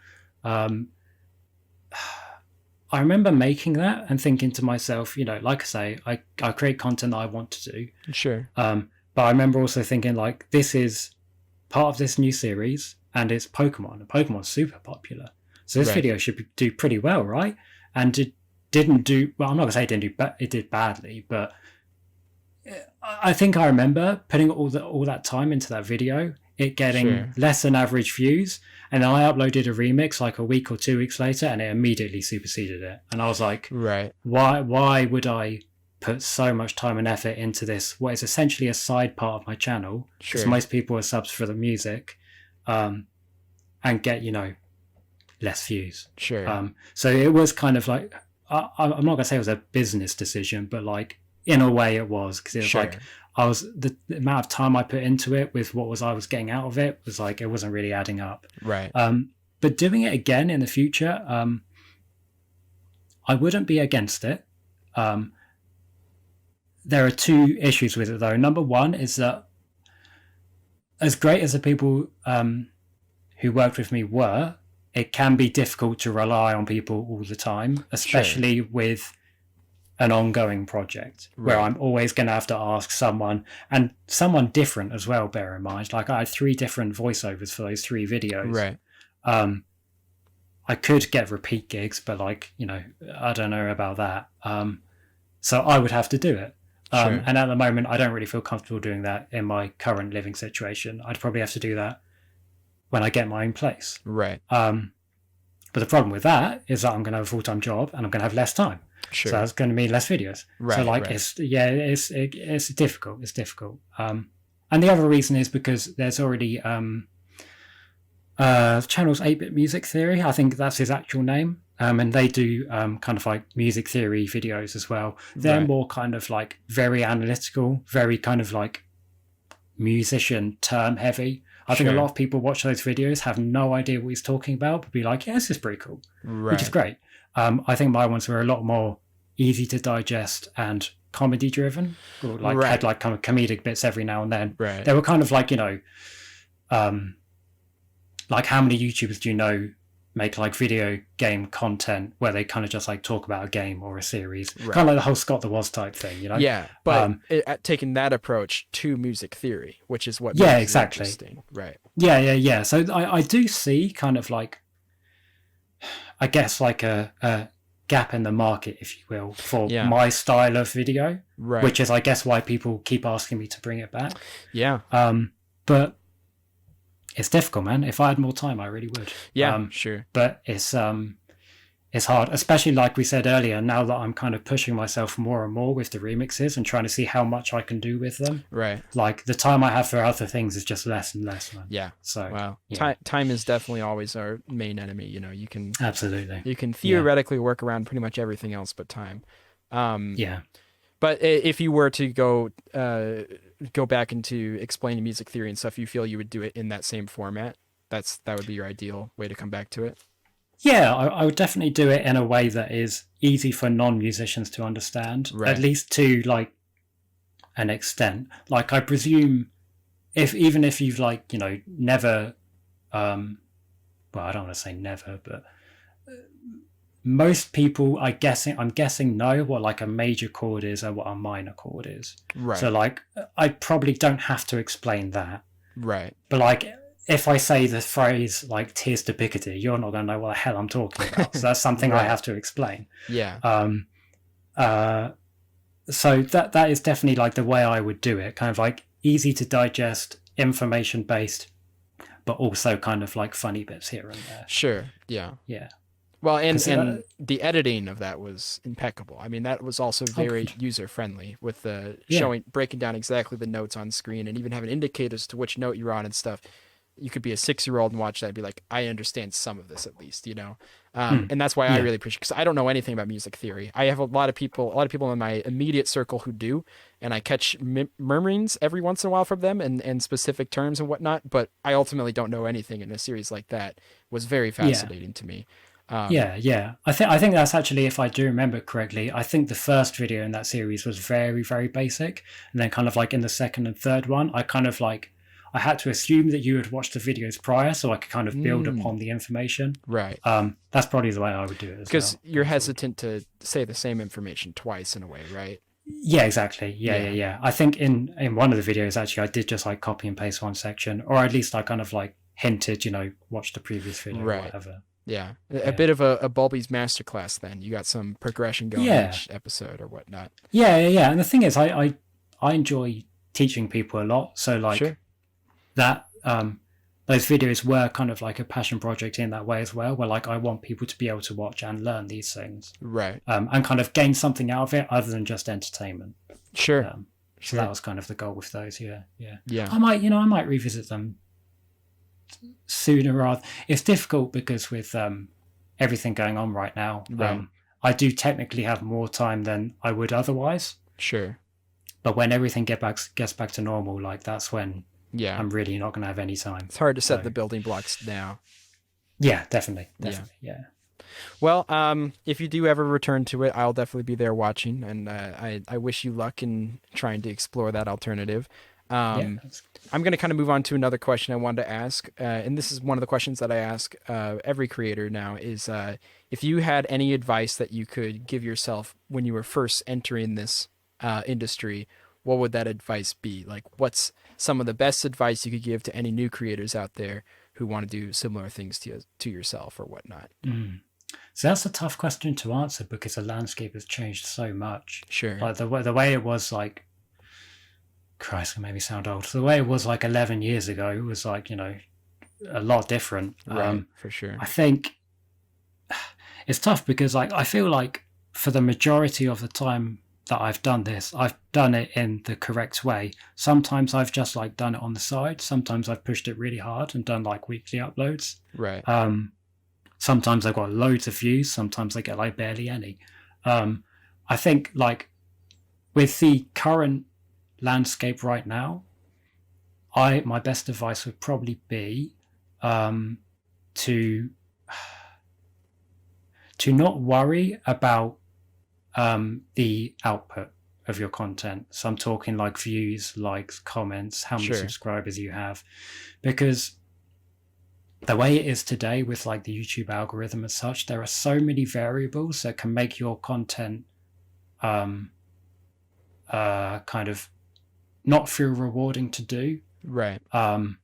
Speaker 2: I remember making that and thinking to myself, you know, like I say, I create content that I want to do.
Speaker 1: Sure.
Speaker 2: But I remember also thinking, like, this is part of this new series and it's Pokemon. And Pokemon's super popular. So this video should do pretty well, right? And it didn't do, well, I'm not going to say it didn't do, but it did badly. But I think I remember putting all that time into that video, it getting less than average views, and then I uploaded a remix like a week or 2 weeks later, and it immediately superseded it. And I was like, why would I put so much time and effort into this, what is essentially a side part of my channel, because most people are subs for the music, and get, you know, less views. So it was kind of like, I'm not gonna say it was a business decision, but like in a way it was, because it was like the amount of time I put into it with what I was getting out of it was like, it wasn't really adding up. But doing it again in the future, I wouldn't be against it. There are two issues with it though. Number one is that as great as the people who worked with me were, it can be difficult to rely on people all the time, especially with an ongoing project where I'm always going to have to ask someone, and someone different as well, bear in mind. Like I had 3 different voiceovers for those 3 videos. I could get repeat gigs, but like, you know, I don't know about that. So I would have to do it. And at the moment, I don't really feel comfortable doing that in my current living situation. I'd probably have to do that when I get my own place. But the problem with that is that I'm going to have a full-time job and I'm going to have less time. So that's going to mean less videos. So like, it's difficult. It's difficult. And the other reason is because there's already channel's 8-Bit Music Theory. I think that's his actual name. And they do kind of like music theory videos as well. They're more kind of like very analytical, very kind of like musician term heavy. I think a lot of people watch those videos, have no idea what he's talking about, but be like, yeah, this is pretty cool, which is great. I think my ones were a lot more easy to digest and comedy driven, or like had like kind of comedic bits every now and then. They were kind of like, you know, like how many YouTubers do you know make like video game content where they kind of just like talk about a game or a series, kind of like the whole Scott the Woz type thing, you know?
Speaker 1: But taking that approach to music theory, which is what
Speaker 2: exactly
Speaker 1: interesting.
Speaker 2: So I do see kind of like, I guess like a gap in the market, if you will, for my style of video, which is I guess why people keep asking me to bring it back. But it's difficult, man. If I had more time, I really would. But it's hard, especially like we said earlier, now that I'm kind of pushing myself more and more with the remixes and trying to see how much I can do with them. Like the time I have for other things is just less and less, man. So
Speaker 1: time is definitely always our main enemy. You know, you can theoretically work around pretty much everything else but time. But if you were to go back into explaining music theory and stuff, you feel you would do it in that same format? That would be your ideal way to come back to it?
Speaker 2: Yeah, I would definitely do it in a way that is easy for non-musicians to understand, at least to like an extent. Like I presume even if you've like, you know, never, well, I don't want to say never, but most people, I'm guessing know what like a major chord is and what a minor chord is.
Speaker 1: Right.
Speaker 2: So like, I probably don't have to explain that.
Speaker 1: Right.
Speaker 2: But like, if I say the phrase like "Tears to Piccadilly," you're not going to know what the hell I'm talking about. So that's something
Speaker 1: Right.
Speaker 2: I have to explain.
Speaker 1: Yeah.
Speaker 2: So that is definitely like the way I would do it. Kind of like easy to digest, information based, but also kind of like funny bits here and there.
Speaker 1: Sure. Yeah.
Speaker 2: Yeah.
Speaker 1: Well, and the editing of that was impeccable. I mean, that was also very user friendly with the breaking down exactly the notes on screen and even having indicators to which note you're on and stuff. You could be a 6-year-old and watch that and be like, I understand some of this at least, you know? And that's why I really appreciate it, because I don't know anything about music theory. I have a lot of people in my immediate circle who do, and I catch murmurings every once in a while from them and specific terms and whatnot, but I ultimately don't know anything, and a series like that was very fascinating to me.
Speaker 2: I think that's actually, if I do remember correctly, I think the first video in that series was very, very basic, and then kind of like in the second and third one, I had to assume that you had watched the videos prior, so I could kind of build upon the information.
Speaker 1: Right.
Speaker 2: That's probably the way I would do it as well.
Speaker 1: Because you're hesitant to say the same information twice in a way, right?
Speaker 2: Yeah, exactly. Yeah. I think in one of the videos, actually, I did just like copy and paste one section, or at least I kind of like hinted, watch the previous video or whatever.
Speaker 1: Yeah. A bit of a Bulby's masterclass then. You got some progression going in each episode or whatnot.
Speaker 2: Yeah. And the thing is, I enjoy teaching people a lot. So like that, those videos were kind of like a passion project in that way as well, where like I want people to be able to watch and learn these things.
Speaker 1: Right.
Speaker 2: And kind of gain something out of it other than just entertainment.
Speaker 1: Sure.
Speaker 2: So that was kind of the goal with those. Yeah.
Speaker 1: Yeah.
Speaker 2: I might revisit them sooner rather. It's difficult because with everything going on right now, I do technically have more time than I would otherwise.
Speaker 1: Sure.
Speaker 2: But when everything gets back to normal, like that's when I'm really not going to have any time.
Speaker 1: It's hard to set the building blocks now.
Speaker 2: Yeah, definitely. Yeah.
Speaker 1: Well, if you do ever return to it, I'll definitely be there watching, and I wish you luck in trying to explore that alternative. I'm going to kind of move on to another question I wanted to ask, and this is one of the questions that I ask every creator now, is if you had any advice that you could give yourself when you were first entering this industry, what would that advice be? Like, what's some of the best advice you could give to any new creators out there who want to do similar things to yourself or whatnot?
Speaker 2: So that's a tough question to answer because the landscape has changed so much.
Speaker 1: Sure.
Speaker 2: Like the way it was like, Christ, it made me sound old. The way it was like 11 years ago was like, a lot different.
Speaker 1: Right, for sure.
Speaker 2: I think it's tough because like I feel like for the majority of the time that I've done this, I've done it in the correct way. Sometimes I've just like done it on the side. Sometimes I've pushed it really hard and done like weekly uploads.
Speaker 1: Right.
Speaker 2: Sometimes I've got loads of views. Sometimes I get like barely any. I think like with the current landscape right now, my best advice would probably be to not worry about the output of your content. So I'm talking like views, likes, comments, how many subscribers you have, because the way it is today with like the YouTube algorithm and such, there are so many variables that can make your content kind of not feel rewarding to do.
Speaker 1: Right.
Speaker 2: And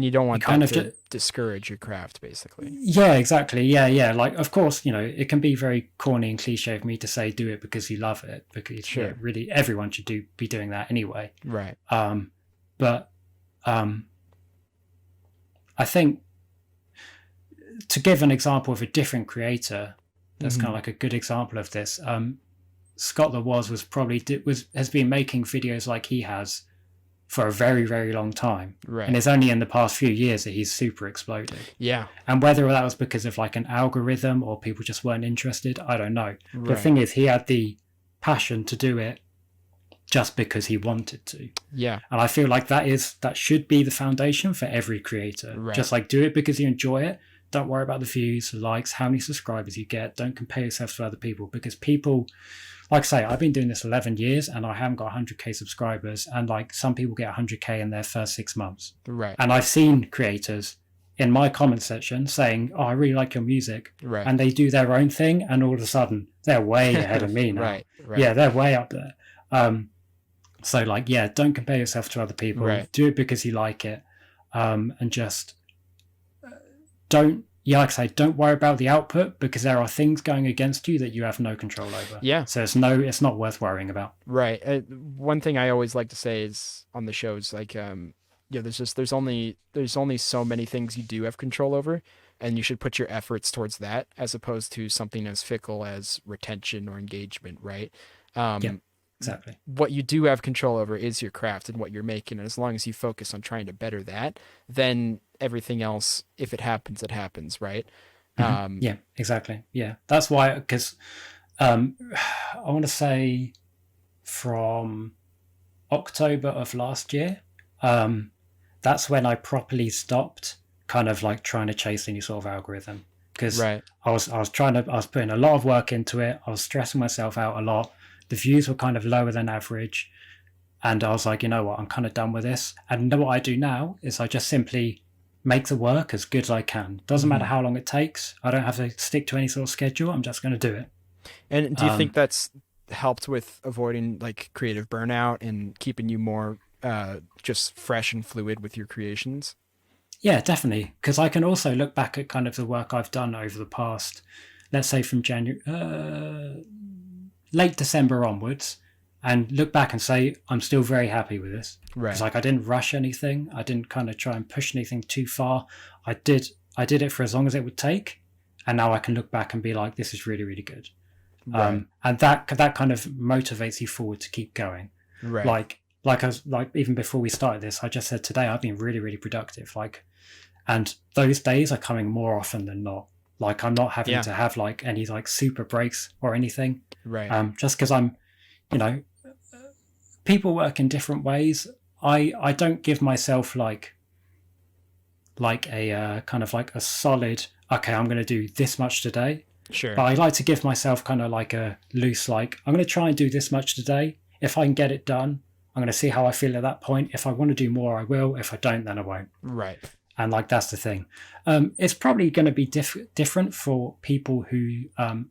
Speaker 1: you don't want that to discourage your craft, basically.
Speaker 2: Yeah, exactly. Yeah. Like, of course, it can be very corny and cliche of me to say do it because you love it, because really everyone should be doing that anyway.
Speaker 1: Right.
Speaker 2: But I think to give an example of a different creator, that's kind of like a good example of this. Scott the Woz has been making videos like he has for a very, very long time.
Speaker 1: Right.
Speaker 2: And it's only in the past few years that he's super exploded.
Speaker 1: Yeah.
Speaker 2: And whether that was because of like an algorithm or people just weren't interested, I don't know. Right. The thing is, he had the passion to do it just because he wanted to.
Speaker 1: Yeah.
Speaker 2: And I feel like that should be the foundation for every creator.
Speaker 1: Right.
Speaker 2: Just like do it because you enjoy it. Don't worry about the views, the likes, how many subscribers you get. Don't compare yourself to other people, because people, like I say, I've been doing this 11 years and I haven't got 100k subscribers, and like some people get 100k in their first 6 months.
Speaker 1: Right.
Speaker 2: And I've seen creators in my comment section saying, "Oh, I really like your music,"
Speaker 1: Right.
Speaker 2: and they do their own thing, and all of a sudden they're way ahead of me now.
Speaker 1: Right.
Speaker 2: Yeah, they're way up there. So like, yeah, don't compare yourself to other people.
Speaker 1: Right.
Speaker 2: Do it because you like it, and just don't. Yeah, like I say, don't worry about the output because there are things going against you that you have no control over.
Speaker 1: Yeah.
Speaker 2: So it's not worth worrying about.
Speaker 1: Right. One thing I always like to say is on the shows, like, there's only so many things you do have control over, and you should put your efforts towards that as opposed to something as fickle as retention or engagement, right?
Speaker 2: Yeah, exactly.
Speaker 1: What you do have control over is your craft and what you're making, and as long as you focus on trying to better that, then everything else, if it happens, it happens, right?
Speaker 2: Yeah, exactly. Yeah, that's why, because I want to say from October of last year, that's when I properly stopped kind of like trying to chase any sort of algorithm, because
Speaker 1: Right.
Speaker 2: I was putting a lot of work into it. I was stressing myself out a lot. The views were kind of lower than average, and I was like, you know what, I'm kind of done with this. And what I do now is I just simply make the work as good as I can. Doesn't matter how long it takes. I don't have to stick to any sort of schedule. I'm just going to do it.
Speaker 1: And do you think that's helped with avoiding like creative burnout and keeping you more just fresh and fluid with your creations?
Speaker 2: Yeah, definitely. Because I can also look back at kind of the work I've done over the past, let's say from late December onwards, and look back and say, I'm still very happy with this.
Speaker 1: Right.
Speaker 2: It's like I didn't rush anything. I didn't kind of try and push anything too far. I did it for as long as it would take. And now I can look back and be like, this is really, really good.
Speaker 1: Right.
Speaker 2: And that kind of motivates you forward to keep going.
Speaker 1: Right.
Speaker 2: Like even before we started this, I just said today I've been really, really productive. And those days are coming more often than not. Like I'm not having to have like any like super breaks or anything.
Speaker 1: Right.
Speaker 2: Just because I'm, people work in different ways. I don't give myself like a kind of like a solid, okay, I'm going to do this much today.
Speaker 1: Sure.
Speaker 2: But I like to give myself kind of like a loose, like I'm going to try and do this much today. If I can get it done, I'm going to see how I feel at that point. If I want to do more, I will. If I don't, then I won't.
Speaker 1: Right.
Speaker 2: And like, that's the thing. It's probably going to be different for people who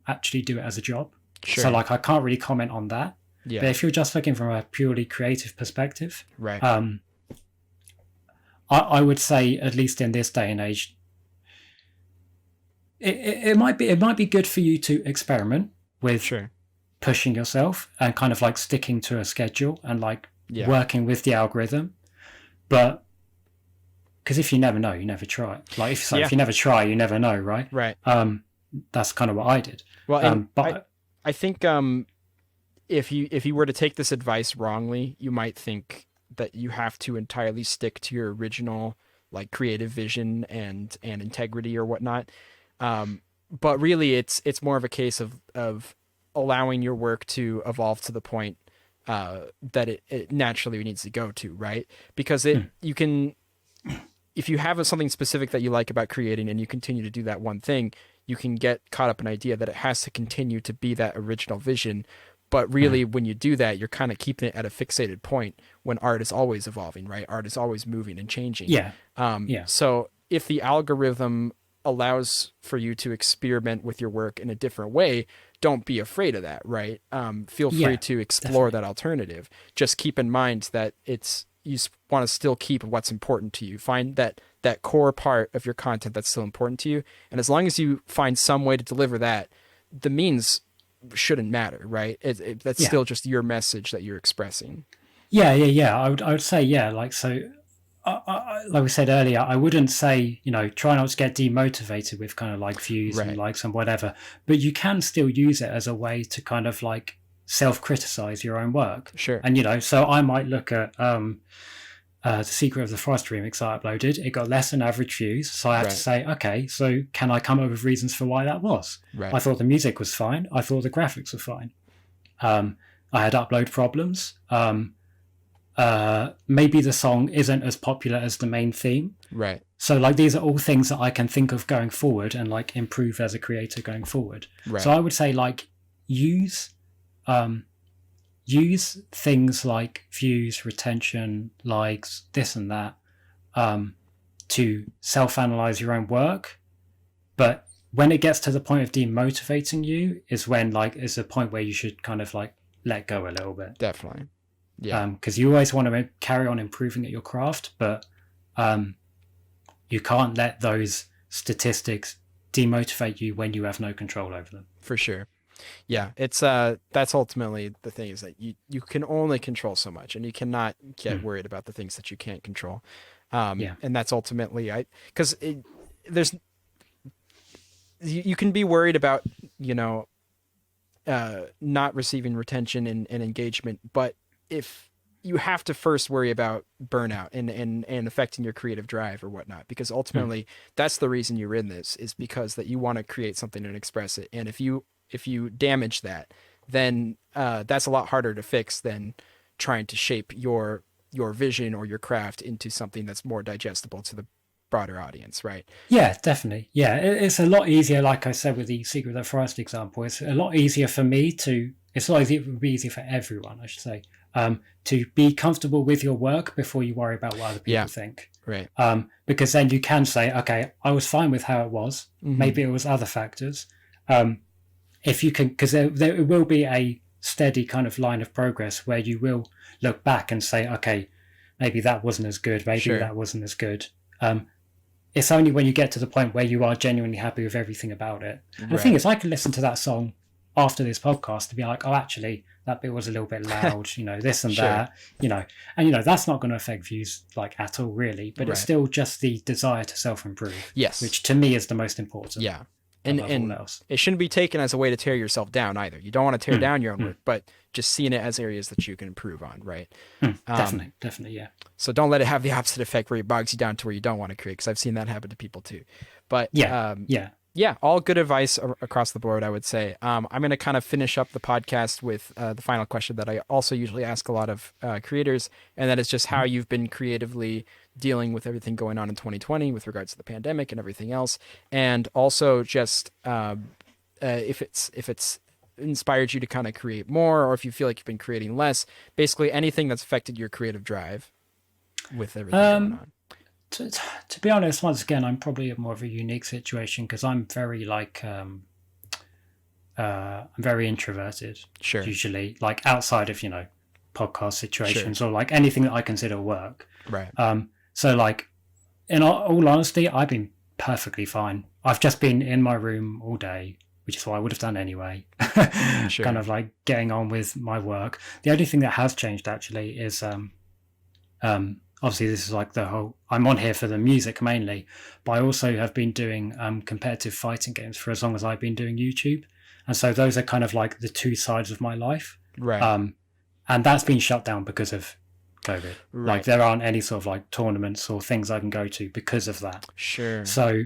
Speaker 2: actually do it as a job.
Speaker 1: Sure.
Speaker 2: So like, I can't really comment on that.
Speaker 1: Yeah.
Speaker 2: But if you're just looking from a purely creative perspective,
Speaker 1: Right.
Speaker 2: I would say, at least in this day and age, it might be good for you to experiment with pushing yourself and kind of like sticking to a schedule and like working with the algorithm. But because if you never know, you never try. Like if you never try, you never know, right?
Speaker 1: Right.
Speaker 2: That's kind of what I did.
Speaker 1: Well,
Speaker 2: but
Speaker 1: I think if you were to take this advice wrongly, you might think that you have to entirely stick to your original like creative vision and integrity or whatnot. But really it's more of a case of allowing your work to evolve to the point that it naturally needs to go to, right? Because you can, if you have something specific that you like about creating and you continue to do that one thing, you can get caught up in an idea that it has to continue to be that original vision. But really, when you do that, you're kind of keeping it at a fixated point when art is always evolving, right? Art is always moving and changing.
Speaker 2: Yeah.
Speaker 1: So if the algorithm allows for you to experiment with your work in a different way, don't be afraid of that, right? Feel free to explore that alternative. Just keep in mind that you want to still keep what's important to you. Find that core part of your content that's still important to you. And as long as you find some way to deliver that, the means shouldn't matter, right? That's still just your message that you're expressing.
Speaker 2: Yeah. I would say, like, so like we said earlier, I wouldn't say, try not to get demotivated with kind of like views and likes and whatever, but you can still use it as a way to kind of like self-criticize your own work.
Speaker 1: Sure.
Speaker 2: And, so I might look at The Secret of the Frost remix I uploaded. It got less than average views. So I have to say, okay, so can I come up with reasons for why that was?
Speaker 1: Right.
Speaker 2: I thought the music was fine. I thought the graphics were fine. I had upload problems. Maybe the song isn't as popular as the main theme.
Speaker 1: Right.
Speaker 2: So like these are all things that I can think of going forward and like improve as a creator going forward.
Speaker 1: Right.
Speaker 2: So I would say like use things like views, retention, likes, this and that, to self-analyze your own work, but when it gets to the point of demotivating you is when like is a point where you should kind of like let go a little bit.
Speaker 1: Definitely. Yeah.
Speaker 2: Because you always want to carry on improving at your craft, but you can't let those statistics demotivate you when you have no control over them.
Speaker 1: For sure. Yeah, it's that's ultimately the thing, is that you can only control so much, and you cannot get worried about the things that you can't control. And that's ultimately because there's you can be worried about, you know, not receiving retention and engagement, but if you have to first worry about burnout and affecting your creative drive or whatnot, because ultimately that's the reason you're in this, is because that you want to create something and express it. And if you damage that, then that's a lot harder to fix than trying to shape your vision or your craft into something that's more digestible to the broader audience, right?
Speaker 2: Yeah, definitely. Yeah, it's a lot easier, like I said with the Secret of the Forest example, it's a lot easier for me to, it's a lot easier, it would be easier for everyone, I should say, to be comfortable with your work before you worry about what other people think.
Speaker 1: Right.
Speaker 2: Because then you can say, okay, I was fine with how it was. Maybe it was other factors. If you can, because there will be a steady kind of line of progress where you will look back and say, okay, maybe that wasn't as good. Maybe that wasn't as good. It's only when you get to the point where you are genuinely happy with everything about it. And the thing is, I can listen to that song after this podcast to be like, oh, actually, that bit was a little bit loud, you know, this and that, you know, and, you know, that's not going to affect views like at all, really, but it's still just the desire to self-improve.
Speaker 1: Yes.
Speaker 2: Which to me is the most important.
Speaker 1: Yeah. And it shouldn't be taken as a way to tear yourself down either. You don't want to tear down your own work, but just seeing it as areas that you can improve on, right?
Speaker 2: Definitely, yeah. So
Speaker 1: don't let it have the opposite effect where it bogs you down to where you don't want to create, because I've seen that happen to people too. But yeah, all good advice across the board, I would say. I'm going to kind of finish up the podcast with the final question that I also usually ask a lot of creators, and that is just how you've been creatively dealing with everything going on in 2020 with regards to the pandemic and everything else, and also just if it's inspired you to kind of create more, or if you feel like you've been creating less, basically anything that's affected your creative drive with everything going on.
Speaker 2: To be honest, once again, I'm probably more of a unique situation because I'm very like I'm very introverted.
Speaker 1: Sure.
Speaker 2: Usually, like outside of, you know, podcast situations or like anything that I consider work.
Speaker 1: Right.
Speaker 2: So like, in all honesty, I've been perfectly fine. I've just been in my room all day, which is what I would have done anyway. Kind of like getting on with my work. The only thing that has changed actually is obviously this is like the whole, I'm on here for the music mainly, but I also have been doing competitive fighting games for as long as I've been doing YouTube. And so those are kind of like the two sides of my life.
Speaker 1: Right.
Speaker 2: And that's been shut down because of COVID.
Speaker 1: Right.
Speaker 2: Like there aren't any sort of like tournaments or things I can go to because of that.
Speaker 1: Sure.
Speaker 2: So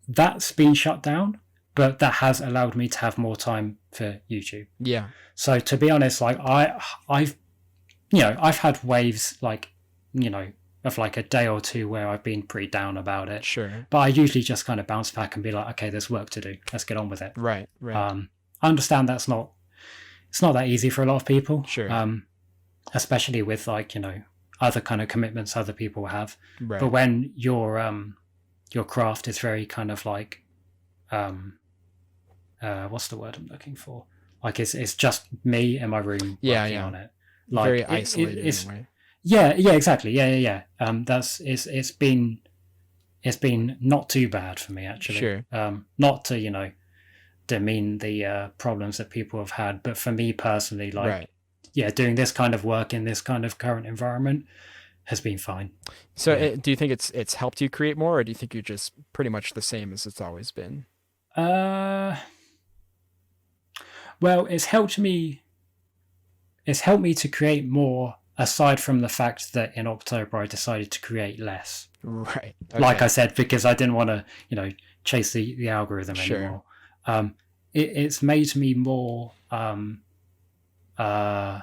Speaker 2: that's been shut down, but that has allowed me to have more time for YouTube.
Speaker 1: Yeah.
Speaker 2: So to be honest, like I've had waves like, you know, of like a day or two where I've been pretty down about it.
Speaker 1: Sure.
Speaker 2: But I usually just kind of bounce back and be like, okay, there's work to do. Let's get on with it.
Speaker 1: Right.
Speaker 2: I understand it's not that easy for a lot of people.
Speaker 1: Sure.
Speaker 2: Especially with like, you know, other kind of commitments other people have.
Speaker 1: Right.
Speaker 2: But when your craft is very kind of like, what's the word I'm looking for? Like it's just me in my room working on it. Like
Speaker 1: very isolated in a way.
Speaker 2: Yeah, exactly. Yeah. It's been not too bad for me actually.
Speaker 1: Sure.
Speaker 2: Not to, you know, demean the problems that people have had, but for me personally, like, doing this kind of work in this kind of current environment has been fine.
Speaker 1: So, do you think it's helped you create more, or do you think you're just pretty much the same as it's always been?
Speaker 2: Well, it's helped me to create more. Aside from the fact that in October I decided to create less.
Speaker 1: Right.
Speaker 2: Okay. Like I said, because I didn't want to, you know, chase the algorithm anymore. It's made me more, like I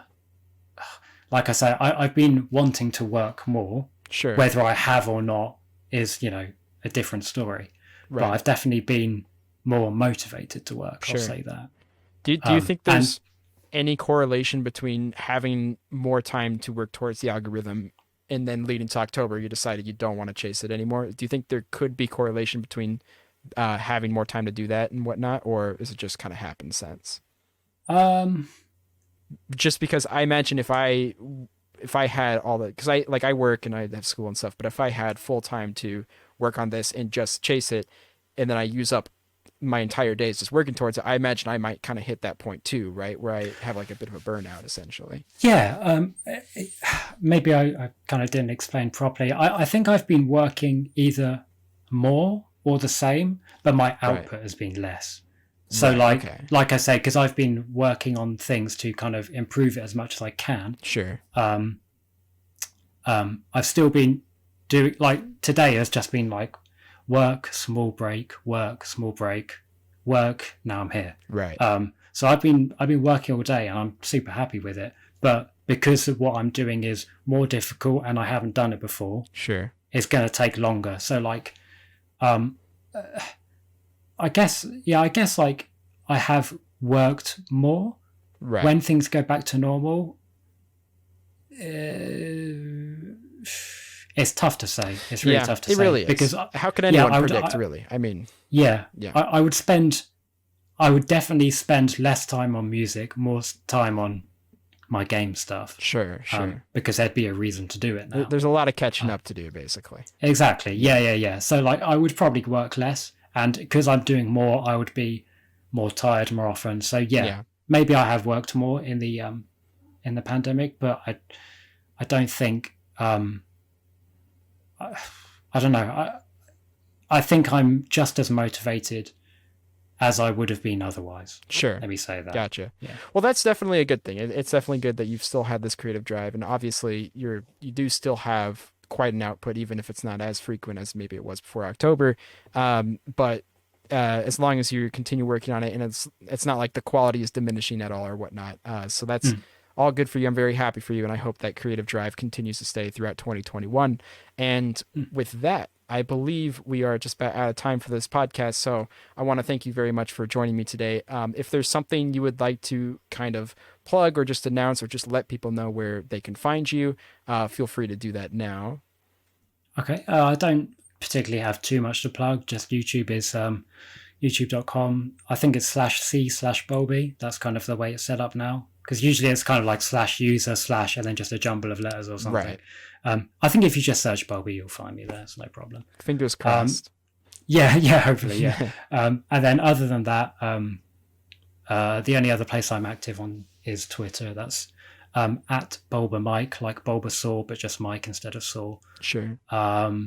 Speaker 2: say, I've been wanting to work more.
Speaker 1: Sure.
Speaker 2: Whether I have or not is, you know, a different story.
Speaker 1: Right.
Speaker 2: But I've definitely been more motivated to work. I'll say that.
Speaker 1: Do you think there's any correlation between having more time to work towards the algorithm and then leading to October, you decided you don't want to chase it anymore. Do you think there could be correlation between having more time to do that and whatnot, or is it just kind of happened since?
Speaker 2: Um,
Speaker 1: Just because I imagine if I had all the, because I work and I have school and stuff, but if I had full time to work on this and just chase it, and then I use up my entire days just working towards it, I imagine I might kind of hit that point too, right? Where I have like a bit of a burnout essentially.
Speaker 2: yeah, maybe I kind of didn't explain properly. I think I've been working either more or the same, but my output has been less. So
Speaker 1: Right, okay.
Speaker 2: like I say, because I've been working on things to kind of improve it as much as I can.
Speaker 1: Sure.
Speaker 2: I've still been doing, like today has just been like work, small break, work, small break, work. Now I'm here.
Speaker 1: Right.
Speaker 2: So I've been working all day and I'm super happy with it. But because of what I'm doing is more difficult and I haven't done it before,
Speaker 1: Sure.
Speaker 2: it's going to take longer. So like, I guess like I have worked more.
Speaker 1: Right.
Speaker 2: When things go back to normal, it's tough to say. It's really tough to say.
Speaker 1: It really is.
Speaker 2: Because
Speaker 1: how can anyone predict, really? I mean,
Speaker 2: yeah.
Speaker 1: Yeah.
Speaker 2: I would definitely spend less time on music, more time on my game stuff.
Speaker 1: sure.
Speaker 2: Because there'd be a reason to do it now.
Speaker 1: There's a lot of catching up to do, basically.
Speaker 2: Exactly. Yeah. So like I would probably work less, and because I'm doing more, I would be more tired more often. So yeah. Maybe I have worked more in the pandemic, but I don't think I don't know. I think I'm just as motivated as I would have been otherwise.
Speaker 1: Sure.
Speaker 2: Let me say that.
Speaker 1: Gotcha.
Speaker 2: Yeah.
Speaker 1: Well, that's definitely a good thing. It's definitely good that you've still had this creative drive, and obviously you do still have quite an output, even if it's not as frequent as maybe it was before October. But as long as you continue working on it, and it's not like the quality is diminishing at all or whatnot. So that's all good for you. I'm very happy for you, and I hope that creative drive continues to stay throughout 2021. And with that, I believe we are just about out of time for this podcast. So I want to thank you very much for joining me today. If there's something you would like to kind of plug or just announce or just let people know where they can find you, feel free to do that now.
Speaker 2: Okay. I don't particularly have too much to plug. Just YouTube is youtube.com. I think it's /c/Bulby. That's kind of the way it's set up now. Because usually it's kind of like /user/ and then just a jumble of letters or something.
Speaker 1: Right.
Speaker 2: I think if you just search Bulby, you'll find me there. It's no problem.
Speaker 1: Fingers crossed.
Speaker 2: Yeah, hopefully, yeah. And then other than that, the only other place I'm active on is Twitter. That's at BulbaMike, like Bulbasaur, but just Mike instead of Saw.
Speaker 1: Sure.
Speaker 2: Yeah,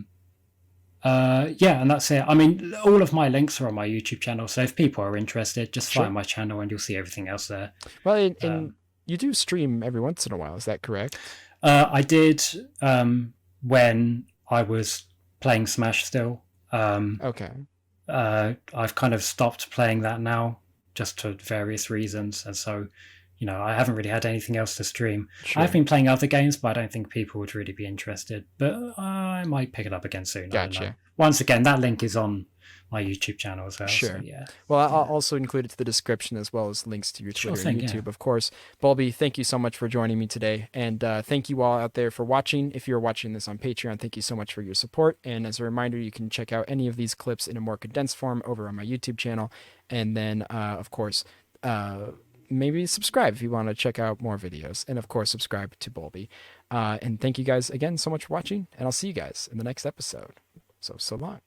Speaker 2: and that's it. I mean, all of my links are on my YouTube channel, so if people are interested, just find my channel and you'll see everything else there.
Speaker 1: Well, and you do stream every once in a while, is that correct?
Speaker 2: I did when I was playing Smash still.
Speaker 1: Okay.
Speaker 2: I've kind of stopped playing that now, just for various reasons, and so I haven't really had anything else to stream.
Speaker 1: Sure.
Speaker 2: I've been playing other games, but I don't think people would really be interested. But I might pick it up again soon.
Speaker 1: Gotcha.
Speaker 2: I don't know. Once again, that link is on my YouTube channel as well.
Speaker 1: Sure.
Speaker 2: So, yeah.
Speaker 1: Well, I'll also include it to the description as well as links to your Twitter and YouTube, of course. Bulby, thank you so much for joining me today. And thank you all out there for watching. If you're watching this on Patreon, thank you so much for your support. And as a reminder, you can check out any of these clips in a more condensed form over on my YouTube channel. And then, of course, maybe subscribe if you want to check out more videos. And, of course, subscribe to Bulby. And thank you guys again so much for watching. And I'll see you guys in the next episode. So long.